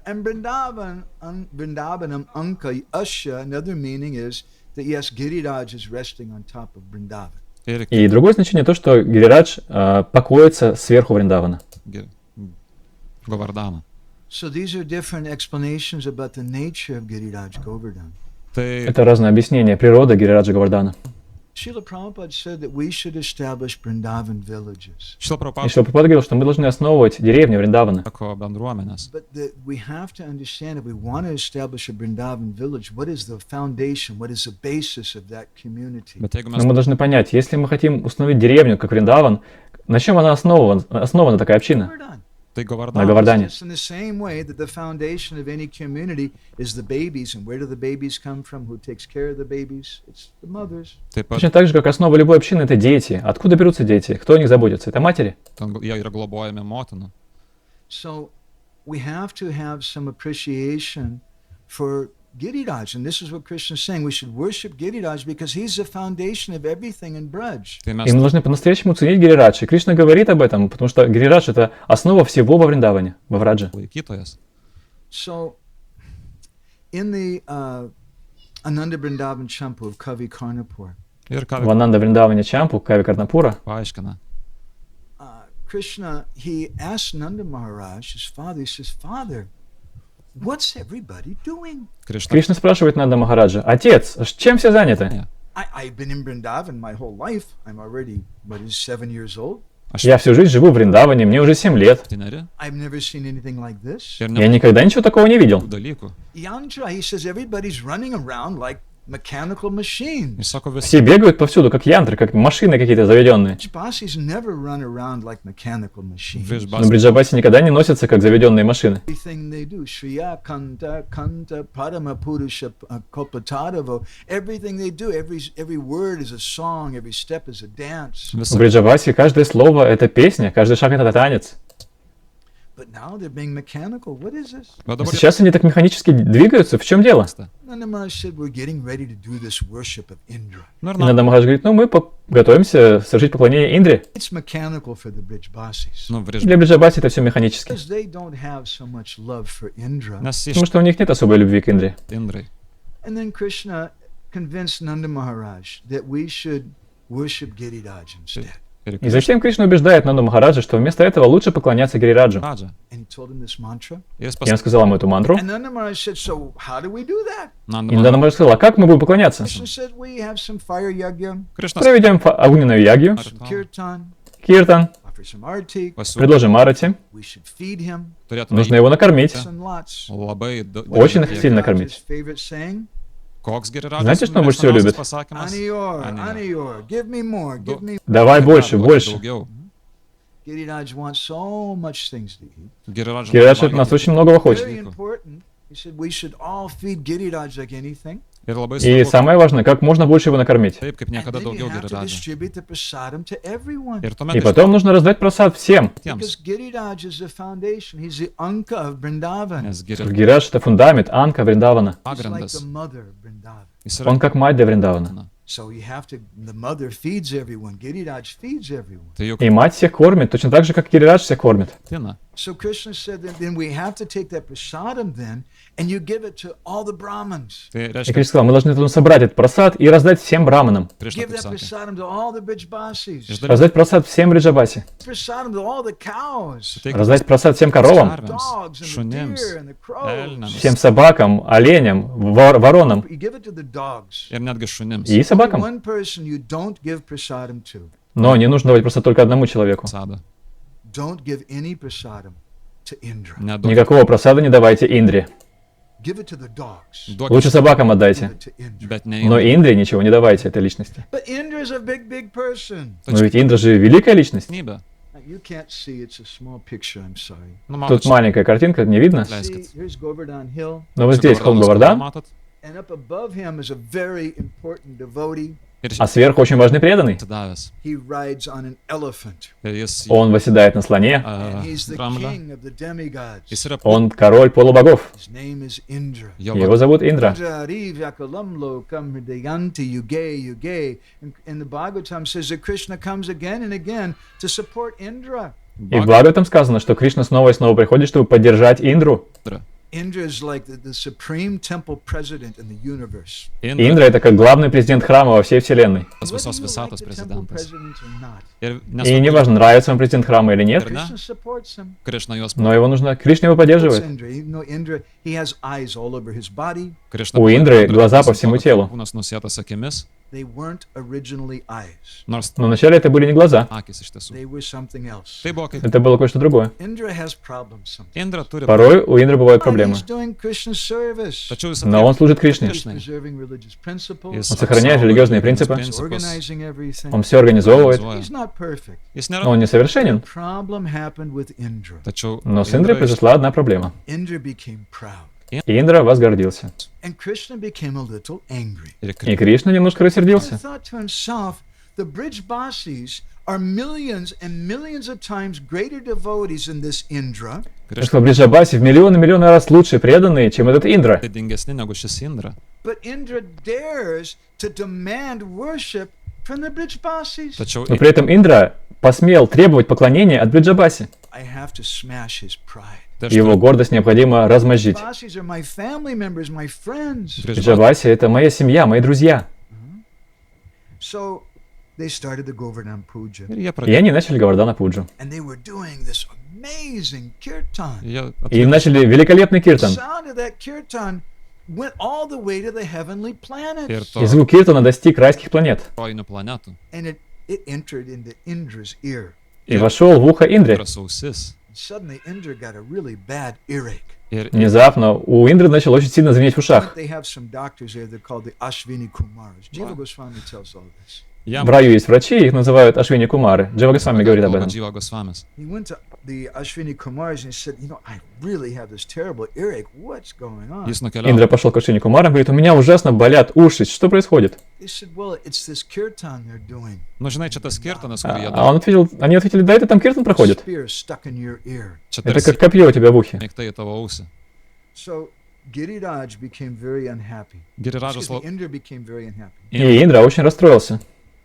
And Vrindavanam anka asya, another meaning is that yes, Giriraj is resting on top of Vrindavan. И другое значение то, что Гирирадж покоится сверху Вриндавана. So these are different explanations about the nature of Giriraj Govardhan. Это разное объяснение природы Гирираджа Говардана. Srila Prabhupada said that we should establish Vrindavan villages. И Шрила Прабхупада говорил, что мы должны основывать деревни Вриндавана. But we have to understand if we want to establish a Vrindavan village, what is the foundation, what is the basis of that community? Но мы должны понять, если мы хотим установить деревню, как Вриндаван, на чем она основана такая община? На Говардане. In the same way that the foundation of any community is the babies, and where do the babies come from? Who takes care of the babies? It's the mothers. Точно так же, как основа любой общины — это дети. Откуда берутся дети? Кто о них заботится? Это матери. So we have to have some appreciation for Giriraj, and this is what Krishna is saying. We should worship Giriraj because he's the foundation of everything in Braj. И мы должны по-настоящему ценить Гирирадж. И Кришна говорит об этом, потому что Гирирадж — это основа всего во Вриндаване, во Врадже. So, in the Ananda Vrindavan Champu of Kavi Karnapur, В Ананда Вриндаване Чампу, Кави Карнапура, Krishna, he asked Nanda Maharaj, his father, he says, Father, what's everybody doing? Кришна спрашивает Нанда Махараджа: отец, чем все заняты? I've been in Vrindavan my whole life. I'm already, 7 years old. Я всю жизнь живу в Вриндаване, мне уже 7 лет. I've never seen anything like this. Я никогда ничего такого не видел. Yantra, he says, everybody's running around like mechanical machines. Все бегают повсюду, как янтры, как машины какие-то заведенные. Bridgebasis never run around like mechanical machines. Но Бриджабаси никогда не носятся, как заведенные машины. Everything they do, Shriya Kanta, Kanta, Padama Purusha, Kopatadavo, everything they do, every word is a song, every step is a dance. В Бриджабаси каждое слово — это песня, каждый шаг — это танец. But now they're being mechanical. What is this? Сейчас они так механически двигаются. В чем дело? And Nanda Maharaj said, we're getting ready to do this worship of Indra. И Нанда Махарадж говорит, ну мы готовимся совершить поклонение Индре. It's mechanical for the Brijbasis. Ну, в Для Бриджабаси это все механически. Because they don't have so much love for Indra. нас Потому есть что у них нет особой любви к Индре. Индрой. And then Krishna convinced Nanda Maharaj that we should worship Giriraj instead. И затем Кришна убеждает Нанду Махараджа, что вместо этого лучше поклоняться Гирираджу. Раджа. And he told him this mantra. И И он сказал ему эту мантру. And Nanda Maharaj said, so how do we do that? И Нанда Махарадж сказал, а как мы будем поклоняться? Krishna said, we have some fire yagya, Кришна Проведем огненную ягью, some kirtan, киртан, offer some arti, предложим арати, we should feed him, нужно его накормить, lots and lots. Labai очень сильно кормить. His favorite saying, Koks Giriradžas Знаете, что он больше всего любит? pasakymas? Anior, Anior, give me more, give me. Давай больше, больше. Daugiau. Giriraj wants so much things to eat. Giriradžas Гириридж от нас очень многого хочет. Very important. He said we should all feed Giriraj like anything. Ir labai И svarbu, самое важное, как можно больше его накормить. taip kaip And niekada then you daugiau have to Giriradžas. distribute the prasadam to everyone. Ir tuomet И потом нужно раздать просад всем. Because Giriraj is the foundation. He's the Anka of Vrindavan. Nes Гиридж это фундамент, Анка Вриндавана. He's like pagrindas. the mother of Vrindavan. Jis Он yra как мать для Вриндавана. So you have to, the mother feeds everyone. Giriraj feeds everyone. tai juk И мать всех кормит, точно так же, как Гиридж всех кормит. tina. So Krishna said that then we have to take that prasadam then and you give it to all the Brahmins. Tai И reiškia, Кришна сказал, мы должны потом собрать этот просад и раздать всем браманам. Krishna Give taip that sakė. prasadam to all the Brijbasis. Išdalinti Раздать просад всем Бриджабаси. Prasadam to all the cows, suteikti Раздать просад всем коровам, karvėms, dogs and the šunims, deer and the crows. elniams всем собакам, оленям, воронам You give it to the dogs. ir netgi šunims. и Only собакам. one person you don't give prasadam to. Но не нужно давать просто только одному человеку. Sada. Don't give any prasadam to Indra. Neduok. Никакого просада не давайте Индре. Give it to the dogs. Лучше Duokit, собакам Give отдайте. it to Indra. bet ne Но Indrai. Индре ничего не давайте этой личности. But Indra is a big, big person. Но ведь Индра же великая личность. Asmenybė. Now, you can't see. It's a small picture. I'm sorry. Nu, matot, Тут маленькая картинка, не видно. See, here's Govardhan Hill, Но вот здесь холм Govardhanas Говардан, matot. and up above him is a very important devotee. Ir а сверху очень важный преданный. atsidavęs. He rides on an elephant, Ir jis Он восседает на слоне, and he's the dramblę. king of the demigods. Jis yra он король полубогов. His name is Indra. jo Его зовут Индра. Indra Vakalamlo Kamridayanti Yuge Yuge. And the Bhagavatam says that Krishna comes again and again to support Indra. И в Бхагаватам сказано, что Кришна снова и снова приходит, чтобы поддержать Индру. Indra is like the supreme temple president in the universe. Индра — это как главный президент храма во всей вселенной. Tas Whether visos you like visatos the temple prezidentas. president or not, Ir И неважно, нравится вам президент храма или нет, Krishna supports him. Krishna juos но его нужно, Кришна его Supports поддерживает. Indra. Even though Indra, he has eyes all over his body. Krishna У Индры глаза по всему телу. Kūnas nusėtas akimis, They weren't originally eyes. nors Но вначале это были не глаза, akis iš tiesų. They were something else. Tai buvo kaip это было кое-что другое. Indra has problems sometimes. Indra turi, Порой у Индры бывают But проблемы, he's doing Krishna's service. tačiau jis но он служит Кришне. He's Krishna. preserving religious principles. Jis Он сохраняет apsaugo религиозные religinius принципы. He's principus, organizing everything. Он все организовывает, organizuoja. He's not perfect. Jis но nėra, он несовершенен. Problem happened with Indra. tačiau Но с Индрой произошла одна проблема. Indra became proud. И Индра возгордился. And Krishna became a little angry. И Кришна немножко He рассердился. thought to himself, the Brijbasis are millions and millions of times greater devotees than this Indra. Так что в Бриджабасе в миллионы раз лучше преданные, чем этот Индра. didingesni negu šis Indra. But Indra dares to demand worship from the Brijbasis. Tačiau Но при этом Индра посмел требовать поклонения от Бриджабаси. I have to smash his pride. tai aš Его turiu гордость необходимо размозжить. Brijbasis are my family members, my friends. prieš Бриджабаси — это моя семья, мои друзья. So they started the Govardhan Puja. Ir jie И pradėjo. они начали Говардана Пуджу. And they were doing this amazing kirtan. Jie И atliko начали великолепный The киртан. sound of that kirtan went all the way to the heavenly ir planets. И звук киртана достиг райских планет. trojinių planetų. And it entered into Indra's ear. И вошел в ухо Индре. Indras ausis. And suddenly Indra got a really bad earache. Ir Внезапно у Индры начало очень сильно звенеть в ушах. They have some doctors there, they're called the Ashvini Kumars. Jiva Goswami tells all this. jam В раю есть врачи, их называют Ашвини Кумары. Джива Госвами говорит об этом. Dživa Gosvamis. He went to the Ashvini Kumars and he said, I really have this terrible earache. What's going on? Jis Индра nukeliavo. пошел к Ашвини Кумарам, говорит, у меня ужасно болят уши, что происходит? They said, well, it's this kirtan they're doing. Nu, žinai, čia tas kirtanas, kurį jie Они ответили, да, это там киртан проходит. Spear stuck in your ear. Čia Это tarsi как копье у тебя в ухе. mėgtai į tavo ausį. So Giriraj became very unhappy. Гирираджа Excuse me, Indra became very unhappy. И Индра очень расстроился.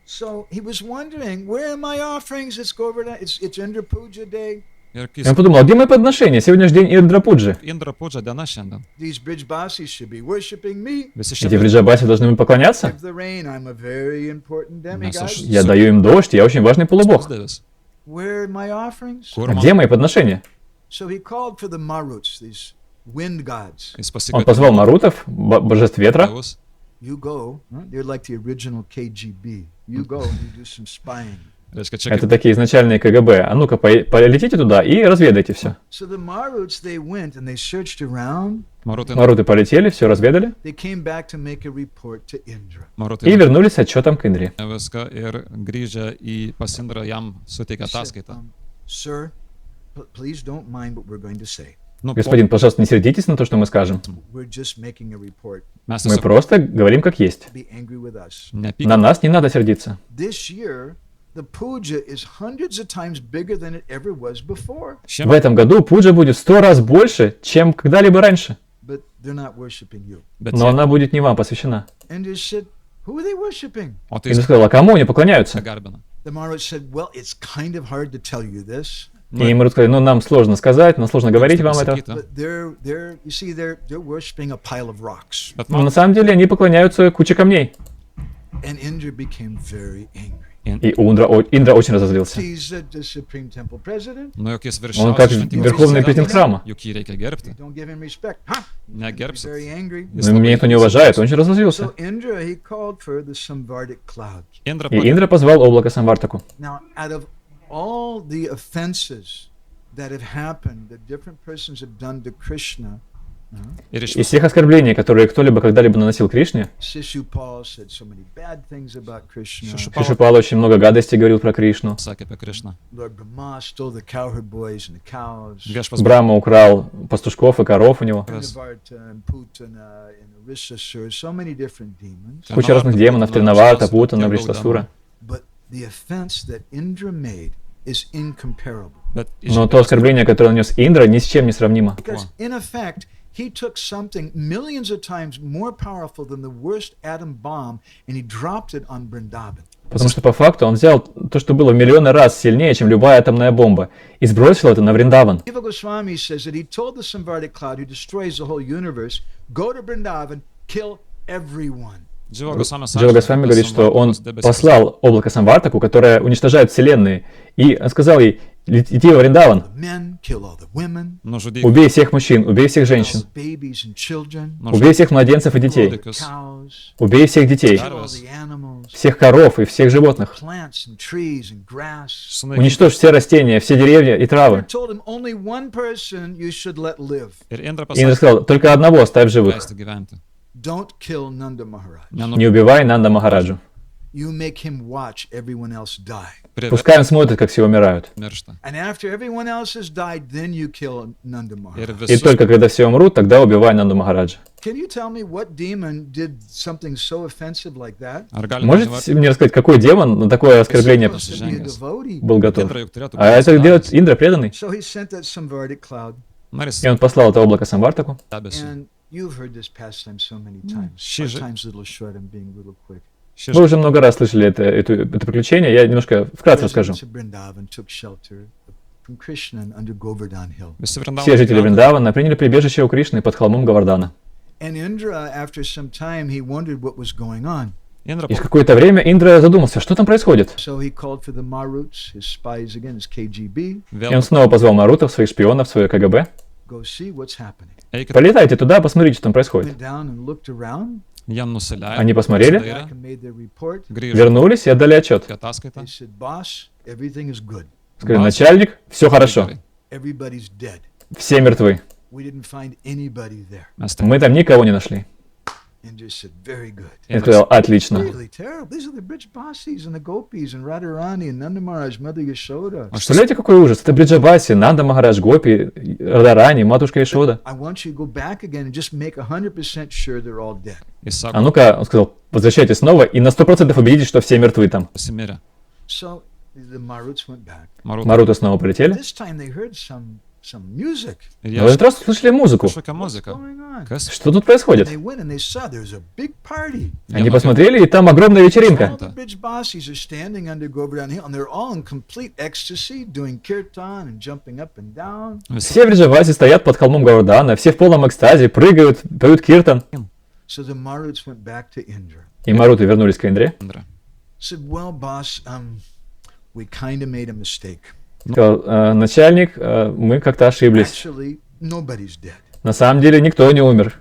So he was wondering, where are my offerings? It's Govardhan. It's Indra Puja day. И он подумал, а где мои подношения? Сегодня же день Индра-пуджи. Индра Пуджа для нас šiandien. These Brijbasis should be worshiping me. Visi šie Эти бриджабаси должны мне поклоняться. Give the rain. I'm a very important demigod. Я даю им дождь, я очень важный полубог. pusdievis. Where are my offerings? Kur А man- где мои подношения? So he called for the Maruts, these wind gods. Jis Он pasikvietė позвал Марутов, божеств ветра. dievus. You go. They're like the original KGB. You go and you do some spying. Reiškia, čia Это kaip такие изначальные КГБ. А ну-ка, полетите туда и разведайте все. So the Maruts, they went and they searched around. Marutai Маруты полетели, все разведали They came back to make a report to Indra. и вернулись с отчетом к Индре. viską ir grįžę į pas Indrą jam suteikė He said, ataskaitą. Sir, please don't mind what we're going to say. Nu, Господин, пожалуйста, не сердитесь на то, что мы скажем. We're just making a report. mes Мы tiesiog просто говорим как есть. Be angry with us. На nepykime. нас не надо сердиться. This year, the puja is hundreds of times bigger than it ever was before. В Šiemet, этом году пуджа будет 100 раз больше, чем когда-либо раньше. But they're not worshiping you. bet Но jie- она будет не вам посвящена. Indra said, who are they worshiping? O tai Индра jis сказал, а кому они поклоняются? garbina. The Maharaj said, well, it's kind of hard to tell you this, И Марут сказали, ну нам сложно сказать, нам сложно говорить вам это. Pasakyta, but you see, they're worshiping a pile of rocks. bet Но на man, самом деле они поклоняются куче камней. And Indra became very angry. И Индра очень разозлился. He's the supreme temple president. nu juk jis Он как viršiausias верховный президент храма. juk jį reikia gerbti. Don't give him respect. Huh? He's Negerbsit. very angry. Jis Но меня labai никто не уважает, он очень разозлился. So Indra, he called for the Samvartic cloud. Indra И Индра позвал облако Самвартаку. Now, out of all the offenses that have happened, that different persons have done to Krishna, ir iš Из всех оскорблений, которые кто-либо когда-либо наносил Кришне, Shishupal said so many bad things about Krishna. Shishupal- Шишупал очень много гадостей говорил про Кришну. sakė apie Krišną. Lord Brahma stole the cowherd boys and the cows. Viešpas Брахма украл пастушков и коров у него. Trinavarta and Putana and Arishasura, so many different demons. Куча разных демонов, Тринаварта, Путана, Вриштасура. But the offense that Indra made is incomparable. bet Но то оскорбление, которое нанес Индра, ни с чем не сравнимо. Because in effect, he took something millions of times more powerful than the worst atom bomb and he dropped it on Vrindavan. Потому что по факту он взял то, что было в миллионы раз сильнее, чем любая атомная бомба, и сбросил это на Вриндаван. Jiva Goswami says that he told the Samvartic cloud who destroys the whole universe, go to Vrindavan, kill everyone. Джива Госвами Джива Госвами говорит, что он послал облако Самвартаку, которое уничтожает вселенные, и он сказал ей, иди во Вриндаван, The men, kill all the women, nužudyk убей всех мужчин, убей всех all женщин, the babies and children, убей всех младенцев и детей, kūdikius, cows, убей всех детей, kill all the animals, всех коров и всех животных, plants and trees and grass. sunaikinti. уничтожь все растения, все деревья и Indra травы. told him only one person you should let live. Ir Indra И Индра pasakė, сказал, только одного оставь живых, leisti gyventi. Don't kill Nanda Maharaj. не убивай Нанда Махараджу. You make him watch everyone else die. Пускай он смотрит, как все умирают. Miršta. And after everyone else has died, then you kill Nanda Ir Maharaj. И visus только когда все умрут, тогда убивай Нанду Махараджа. Can you tell me what demon did something so offensive like that? Ar galima Можете мне рассказать, какой демон на такое оскорбление Supposed to be a devotee. был готов? Indra juk turėtų А это делает Индра преданный. So he sent that Samvartic cloud. Maris И он послал это облако Самвартаку. stebėsi. And you've heard this pastime so many times. She- My time's a little short, I'm being a little quick. Вы уже много раз слышали это приключение, я немножко вкратце расскажу. Residents of Vrindavan took shelter from Krishna under Govardhan Hill. Visi Все жители Vrindavano Вриндавана приняли прибежище у Кришны под холмом Гавардана. And Indra, after some time, he wondered what was going on. Indra И в какое-то время Индра задумался, что там происходит. So he called for the Maruts, his spies again, his KGB, И он vėl снова позвал Марутов, своих шпионов, свое КГБ. go see what's happening. eikit, Полетайте туда, посмотрите, что там происходит. Went down and looked around, jam nusileido. Они посмотрели, back and made their report. Grįžo вернулись и отдали отчет. į ataskaitą. They said, boss, everything is good. Сказали, начальник, все хорошо, Everybody's dead. все мертвы. We didn't find anybody there. Mes tik Мы там никого не нашли. Indra said, very good. Я сказал, отлично. Really terrible. These are the Brijbasis and the Gopis and Radharani and Nanda Maharaj, Mother Yashoda. Представляете, какой ужас? Это Бриджабаси, Нанда Махарадж, Гопи, Радарани, матушка Ишода. I want you to go back again and just make 100% sure they're all dead. Jis А sako, ну-ка, он сказал, возвращайтесь снова и на 100% убедитесь, что все мертвы там. pasimirė. So the Maruts went back. Marutai Маруты снова полетели. This time they heard some some music. Но в этот раз услышали музыку. Kažkokia What's muzika. going on? Kas? Что тут происходит? They went and they saw there's a big party. Они посмотрели, и там огромная All вечеринка. the bridge bosses are standing under Govardhan Hill, and they're all in complete ecstasy, doing kirtan and jumping up and down. Все в Бриджавасе стоят под холмом Говардхана, все в полном экстазе, прыгают, поют киртан. So the Maruts went back to Indra. И маруты вернулись к Индре. Indra. Said, well, boss, we kind of made a mistake. Сказал, начальник, мы как-то ошиблись. Actually, nobody's dead. На самом деле никто не умер.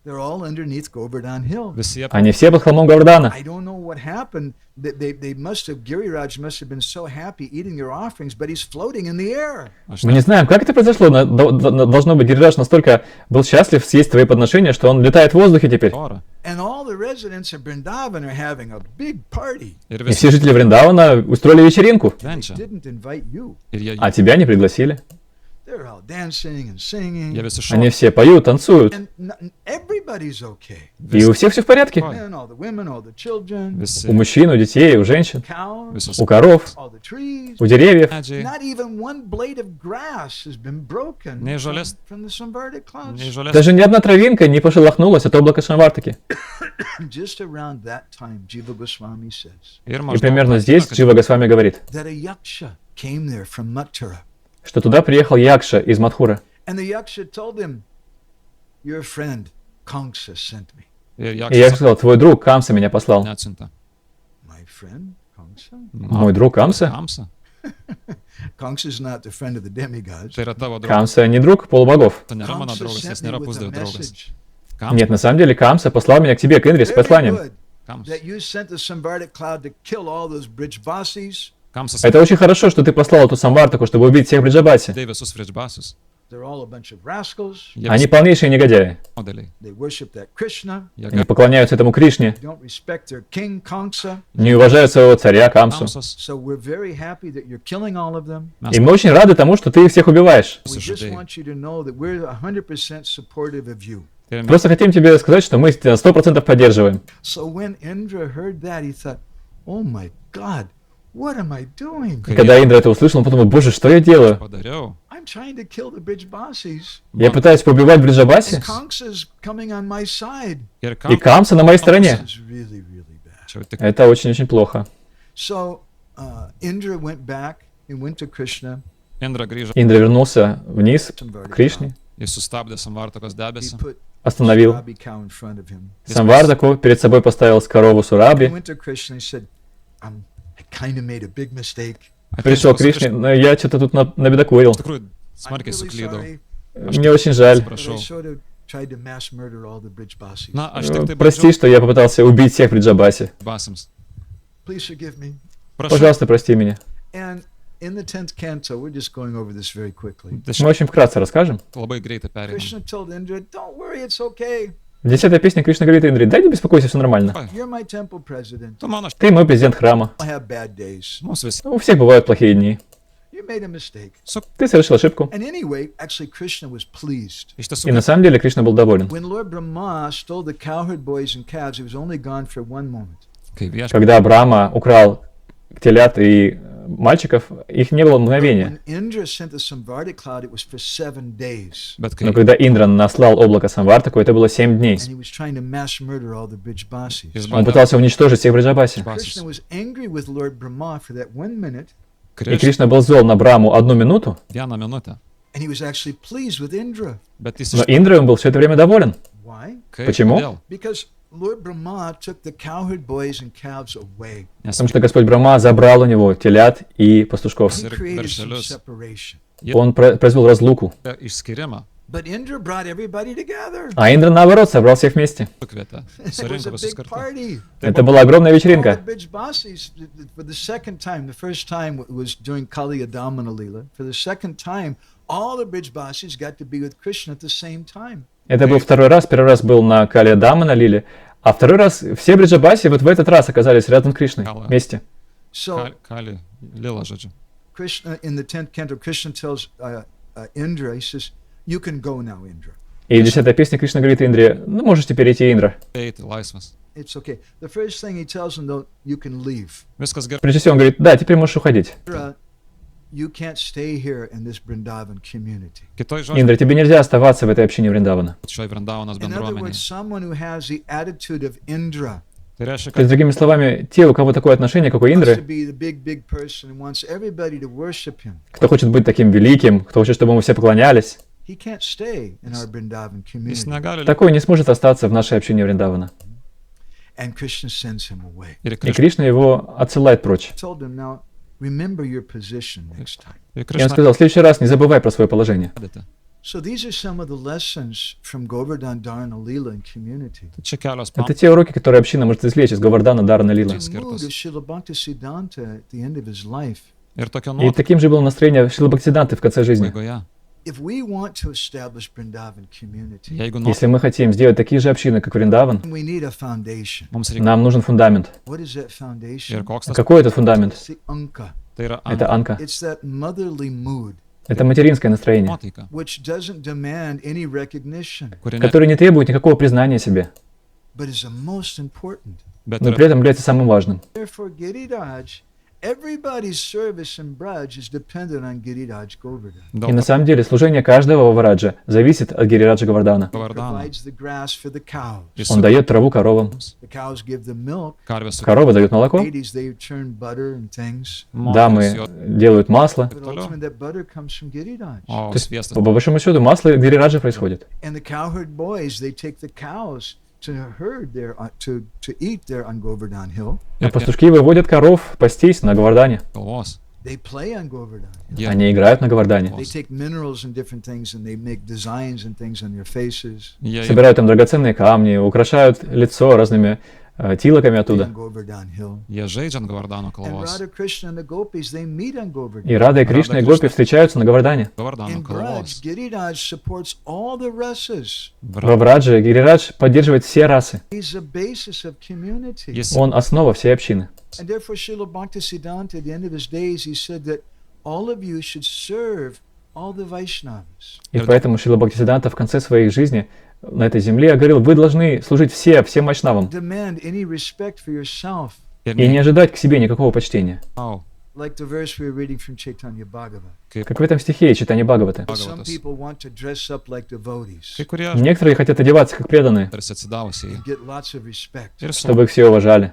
They're all underneath Govardhan Hill. Visi Они все под холмом Говардхана. I don't know what happened. They must have, Giriraj must have been so happy eating their offerings, but he's floating in the air. Мы не знаем, как это произошло. Должно быть, Гирирадж настолько был счастлив съесть твои подношения, что он летает в воздухе теперь. oro. And all the residents of Vrindavan are having a big party. Ir И все жители Вриндавана устроили вечеринку, They švenčia. didn't invite you. Ir jie, а тебя не пригласили. They're all dancing and jie singing. visi Они šoka. все поют, танцуют, And everybody's okay. и у всех все в порядке. Oi. And all the women, all the children, Visi У мужчин, у детей, у женщин, cows, visos у коров, all the trees. у деревьев. medžiai, Not even one blade of grass has been broken Nei from, žolės- from the Samvartic clouds. nei žolės. Даже ни одна травинка не пошелохнулась от облака Шамвартаки. Just around that time, Jiva Goswami says Ir И maždaug примерно tą здесь akimirką Джива Госвами говорит, that a yaksha came there from Mathura. что туда приехал Якша из Мадхура. And the yaksha told him, your friend Kamsa sent me. Ir И Якша Jakšas сказал, твой друг Камса меня послал. neatsiuntė. My friend Kamsa? Мой друг Камса? Kamsa? Kamsa is not the friend of the demigods. Tai yra tavo draugas. Камса не друг полубогов. Tai nėra mano Kamsa draugas, sent jis me nėra with a pusdiev draugas. message. Kamsa. Нет, на самом деле Камса послал меня к тебе, к Индре, с Very посланием. good Kamsa. that you sent the Samvartic cloud to kill all those bridge bosses. Kamsas Это очень хорошо, что ты послал эту Самвартаку, чтобы убить всех в Бриджабасе. atidavė visus fričbasus. They're all a bunch of rascals. Jie Они visi полнейшие негодяи. modeliai. They worship that Krishna. Jie Они поклоняются этому Кришне, Don't respect their king Kamsa. не уважают своего царя Камсу. Kamsas. So we're very happy that you're killing all of them. И мы очень рады тому, что ты их всех убиваешь. We just Sužaidėjai. want you to know that we're 100% supportive of you. Ir mes Просто хотим тебе сказать, что мы тебя 100% поддерживаем. So when Indra heard that, he thought, oh my God, what am I doing? И когда Индра это услышал, он подумал, боже, что я делаю? padariau. I'm trying to kill the bridge bosses. Я пытаюсь поубивать в Бриджабасе, And Kamsa's coming on my side. Ir и Камса на моей стороне. This is really, really bad. Čia jau tik Это очень-очень плохо. So Indra went back and went to Krishna. Indra grįžo. Индра вернулся вниз к Кришне, Jis sustabdė Samvartakos He debesį. put остановил Surabi cow in front of him. Самвардаку, перед собой поставил корову He Сураби, went to Krishna and said, I kind of made a big mistake. пришел к Кришне, но я что-то тут набедокурил. Iš tikrųjų, I'm smarkiai really suklydau. sorry, Мне очень жаль. but I Prašau. sort of tried to mass murder all the bridge bosses. Na, aš tik tai Прости, что я попытался убить всех в Бриджабасе. basams. Please forgive me. Prašau. Пожалуйста, прости меня. And in the 10th canto, we're just going over this very quickly. Мы очень вкратце расскажем. Labai greitai perėjome. Krishna told Indra, don't worry, it's okay. 10-я песня Кришна говорит Индре, да не беспокойся, все нормально. You're my temple president. Tu mano, Ты мой президент храма. I'll have bad days. mums visi. У всех бывают плохие дни. You made a mistake. Ты совершил ошибку. And anyway, actually, Krishna was pleased. Iš И tiesų, на самом деле Кришна был доволен. When Lord Brahma stole the cowherd boys and calves, he was only gone for 1 moment. kai viešpaties Когда Брахма украл телят и мальчиков, их не было мгновения. When Indra sent the Samvartic cloud, it was for 7 days. Bet kai Но когда Индра наслал облако Самвартаку, это было 7 дней. And he was trying to mass murder all the bridge bosses. jis Он bandė пытался уничтожить всех в Бриджабасе. Krishna was angry with Lord Brahma for that 1 minute, И Krishna Кришна был зол на Браму 1 минуту, vieną minutę. and he was actually pleased with Indra. Bet jis но iš Индра он был все это время доволен. Why? Kaip? Почему? Kodėl? Because Lord Brahma took the cowherd boys and calves away. Nes Потому что Господь Брахма забрал у него телят и пастушков. He Ir created some veršelius. separation. Он произвел разлуку. Išskirimą But Indra brought everybody together. А Индра, наоборот, собрал всех вместе. sukvietė. It was Surinko a visus big kartu. party. Это была огромная All the вечеринка. bridge bosses, for the second time, the first time was during Kali Adamana Lila. For the second time, all the bridge bosses got to be with Krishna at the same time. Это был второй раз. Первый раз был на Кали Дама на Лиле. А второй раз все Бриджабаси вот в этот раз оказались рядом с Кришной вместе. So Kali, lila, žodžiu. Krishna, in the 10th canto, Krishna tells Indra, he says, you can go now, Indra. И в 10-й песне Кришна говорит Индре, ну можешь теперь идти, Индра. Eiti, laisvas. It's okay. The first thing he tells him, though, you can leave. Viskas gerai. Прежде всего он говорит, да, теперь можешь уходить. Indra, you can't stay here in this Vrindavan community. Kitoj Индра, тебе нельзя оставаться в этой общине Вриндавана. šioj Vrindavanос In other words, bendruomeniai. someone who has the attitude of Indra Tai reiškia, То есть, kad другими словами, те, у кого такое отношение, как у wants to Индры, be the big person and wants everybody to worship him. кто хочет быть таким великим, кто хочет, чтобы ему все поклонялись, He can't stay in our Vrindavan jis community. negali такой не сможет остаться в нашей общине Вриндавана. And Krishna sends him away. ir И Кришна его отсылает прочь. Told him, now remember your position next time. И он Krishna сказал, в следующий раз не забывай про свое положение. padėtį. So these are some of the lessons from Govardhan Dharana Leela and community. Tai čia kelios Это те уроки, которые община может извлечь из Говардана, Дарана, Лилы. The mood of Srila Bhaktisiddhanta at the end of his life. ir tokio И nuotaikos таким же было настроение Шрилы Бхактисиддханты в конце жизни. pabaigoje. If we want to establish Vrindavan community, Jeigu Если мы хотим сделать такие же общины, как Вриндаван, we need a foundation. mums reikia нам нужен фундамент. What is that ir foundation? koks tas, Какой этот фундамент? It's the anka. tai yra Это анка. It's that motherly mood Это материнское настроение, nuotaika, which doesn't demand any recognition, kuri ne, которое не требует никакого признания себе, but is the most important. bet но yra при этом является самым важным. Therefore, Giriraj, everybody's service in Braj is dependent on Giriraj Govardhan. И daug на самом деле служение каждого во Вараджа зависит от Гирираджа Говардана. Govardhano. Provides the grass for the cows. Jis Он дает траву коровам. The cows give the milk. karvės su Коровы дают молоко, Ladies, they turn butter and things. moteris дамы jo- делают масло. But Toliau. ultimately, that butter comes from Giriraj. o То есть, sviestas по большому счету, масло от Гирираджа происходит. And the cowherd boys, they take the cows to herd there, to eat there on Govardhan Hill. А пастушки выводят коров пастись на Говардане. galvos. They play on Govardhan Hill. Jie Они играют на Говардане. They take minerals and different things and they make designs and things on their faces. jie Собирают там драгоценные камни, украшают лицо разными тилоками On оттуда. Govardhan Hill. jie žaidžia ant Govardhano And kalvos. Radha Krishna and the gopis, they meet on Govardhan. И Рада, и Кришна, и Гопи встречаются на Говардане. Govardhano In Braj, kalvos. Giriraj supports all the rasas. Во Врадже Гирирадж поддерживает все расы. He's the basis of community. Jis Он основа всей общины. And therefore, Srila Bhaktisiddhanta, at the end of his days, he said that all of you should serve all the Vaishnavas. И поэтому Шрила Бхактисиддханта в конце своей жизни на этой земле говорил, вы должны служить всем вайшнавам Demand any respect for yourself, ir и не ожидать к себе никакого почтения. neau, like the verse we were reading from Chaitanya Bhagavad. Как в этом стихе читания Бхагаваты. Some Bhagavatas. people want to dress up like devotees Kai kurie Некоторые хотят одеваться как преданные, tarsi atsidavusiai. and get lots of respect, Ir su чтобы их все уважали.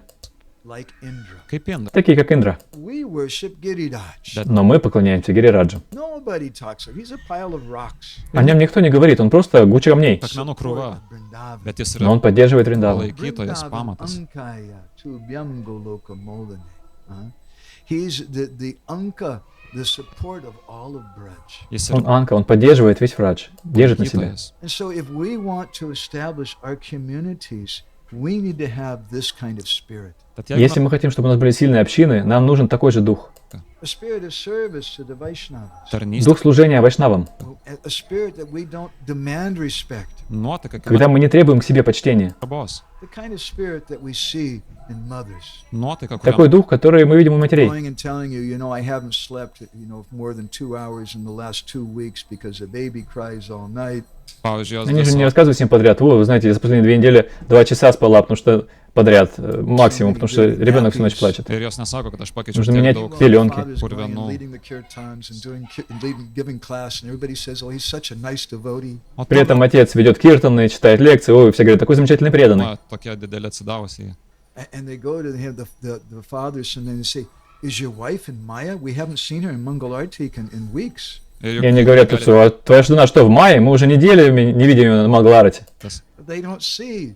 like Indra. kaip Indra. Такие, как Индра. We worship Giriraj. Но мы поклоняемся Гирираджу. Nobody talks of him. He's a pile of rocks. О нем никто не говорит, он просто куча камней. Akmenų krūva, Vrindavan. bet jis Но yra он поддерживает Вриндаву. palaikytojas, pamatas. Ankaya tubhyam goloka molane. He's the Anka, the support of all of Braj. Jis Он yra Анка, он поддерживает весь Врадж, держит на себе. palaikytojas. And so if we want to establish our communities, we need to have this kind of spirit. Tad Если jeigu мы хотим, чтобы у нас были сильные общины, нам нужен такой же дух. A spirit of service to the Vaishnavas. tarnystė, Дух служения вайшнавам. A spirit that we don't demand respect. nuotaika, Когда мы не требуем к себе почтения. kalbos, The kind of spirit that we see in mothers. nuotaika, Такой kuriam дух, который мы видим у матерей. Going and telling you, I haven't slept, more than 2 hours in the last 2 weeks because the baby cries all night. pavyzdžiui, jos Они же не viso рассказывают всем подряд. Вы знаете, я за последние 2 недели 2 часа спала, потому что подряд, максимум, потому что ребенок всю ночь плачет. ir jos nesako, kad aš pakeičiau Нужно tiek менять daug. пеленки. Fathers going and Purvinų. leading the kirtans and giving class, and everybody says, "Oh, he's such a nice devotee." O При этом отец ведет киртаны, читает лекции. Ой, все говорят, такой замечательный преданный. na, tokie dideli atsidavusiai. And they go to him, the fathers, and then they say, "Is your wife in Maya? We haven't seen her in Mangalartik in weeks." Ir И они говорят, gali- что твоя жена что, в мае? Мы уже неделю не видим ее на Мангаларате. tas- But they don't see.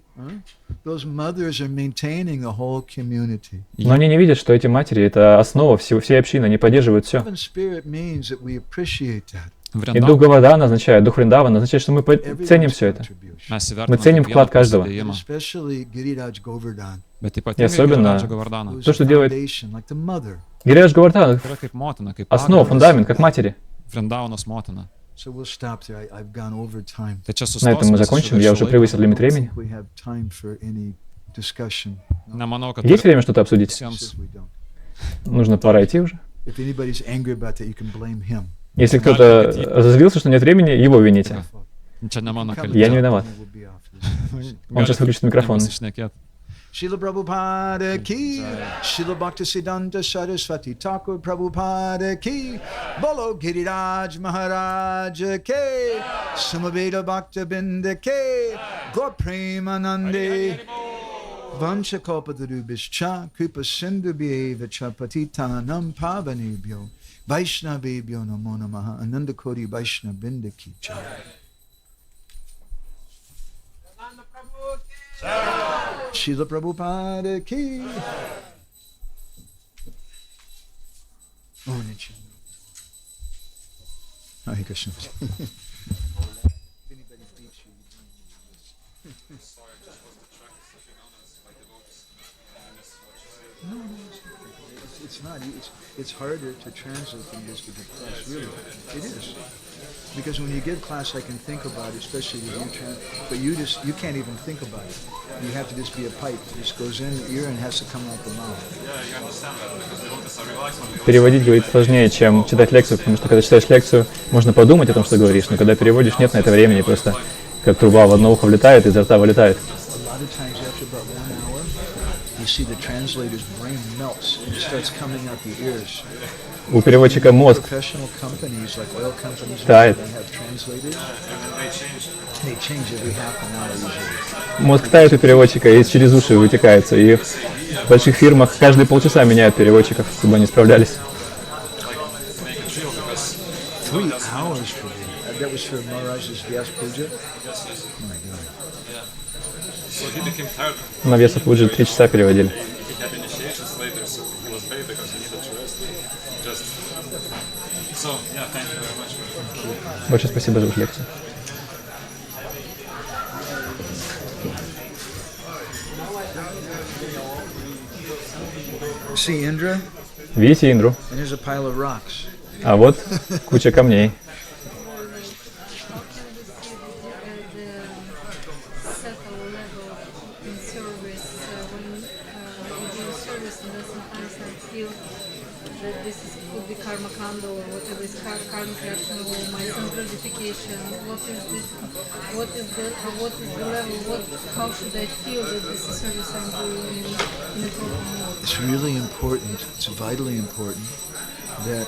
Those mothers are maintaining the whole community. Но они не видят, что эти матери — это основа всей общины, они поддерживают все. Heaven spirit means that we appreciate that. И дух Гавардана означает, дух Вриндавана означает, что мы ценим Everyone's все это. contribution. Mes Мы ценим įvertinam вклад kiekvieną каждого. And prisidėjimą, especially Giriraj Govardhan, bet ypatingai особенно Giračio Govardhano. who's То, a что делает- foundation, like the mother. Гирирадж Говардан Yra kaip motina, kaip основа, pagrindas. фундамент, как матери. Vrindavanos motina. So we'll stop there. I've gone over time. Tai čia На этом мы sustosime, закончим, я уже превысил лимит I don't времени. think we have time for any discussion. Nemanau, kad Есть время что-то обсудить? He visiems says we don't. Нужно пора идти уже. If anybody's angry about that, you can blame him. Если кто-то разозлился, что нет времени, его вините. čia ne mano Я не kaltė. виноват. We'll be off. Он сейчас выключит микрофон. Pasišnekėt. Srila Prabhupada ki, Srila Bhaktisiddhanta Sarasvati Thakur Prabhupada ki, Bolo Giriraj Maharaj ke, Samaveda Bhakta Binda ke, Gaur Premanande, Vancha Kalpatarubhischa, Kripa Sindhu Bhyevacha Patitanam Pavanebhyo, Vaishnavebhyo Namo Namaha, Ananda Koti Vaishnav Binda ki jai. Srila Prabhupada ki. Oh, Nityananda. Hare Krishna. If anybody beats you, you don't. Sorry, I just was distracted, No, it's not. It's harder to translate than it is to give class. Really, it is. Because when you give class, I can think about it, especially with you, but you can't even think about it. You have to just be a pipe. It just goes in the ear and has to come out the mouth. Переводить, говорит, сложнее, чем читать лекцию, потому что когда читаешь лекцию, можно подумать о том, что говоришь, но когда переводишь, нет на это времени, просто как труба в одно ухо влетает, изо рта вылетает. У переводчика мозг тает. Мозг тает у переводчика и через уши вытекается. И в больших фирмах каждые полчаса меняют переводчиков, чтобы они справлялись. На Веса Пуджи 3 часа переводили. Большое спасибо за вашу лекцию. Видите Индру? А вот куча камней. It's really important, it's vitally important that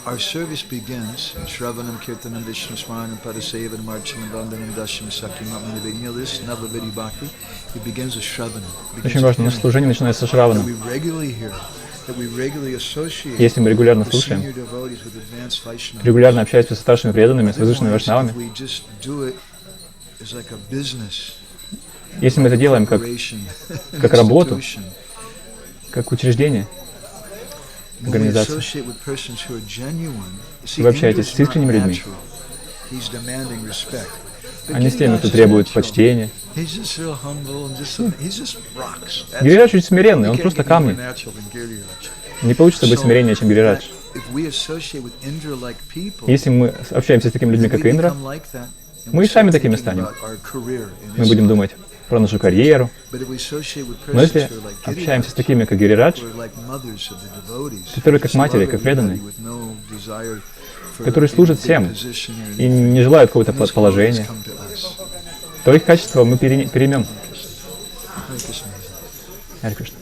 our service begins, Shravanam, Kirtanam, Vishnu Smaranam, Padasevanam, Archanam, Vandanam, Dasham, Sakyam, Atmanavedam, this Navavedi Bhakti, it begins with Shravanam. Очень важно, наше служение начинается со Шравана. Если мы регулярно слушаем, регулярно общаемся со старшими преданными, с возвышенными вайшнавами, если мы это делаем как работу, как учреждение, организацию, вы общаетесь с искренними людьми, а не с теми, кто требует почтения. Гирирадж очень смиренный, он просто камни. Не получится быть смиреннее, чем Гирирадж. Если мы общаемся с такими людьми, как Индра, мы и сами такими станем. Мы будем думать про нашу карьеру. Но если общаемся с такими, как Гирирадж, которые как матери, как преданные, которые служат всем и не желают какого-то положения, то их качество мы переймем. Харе Кришна.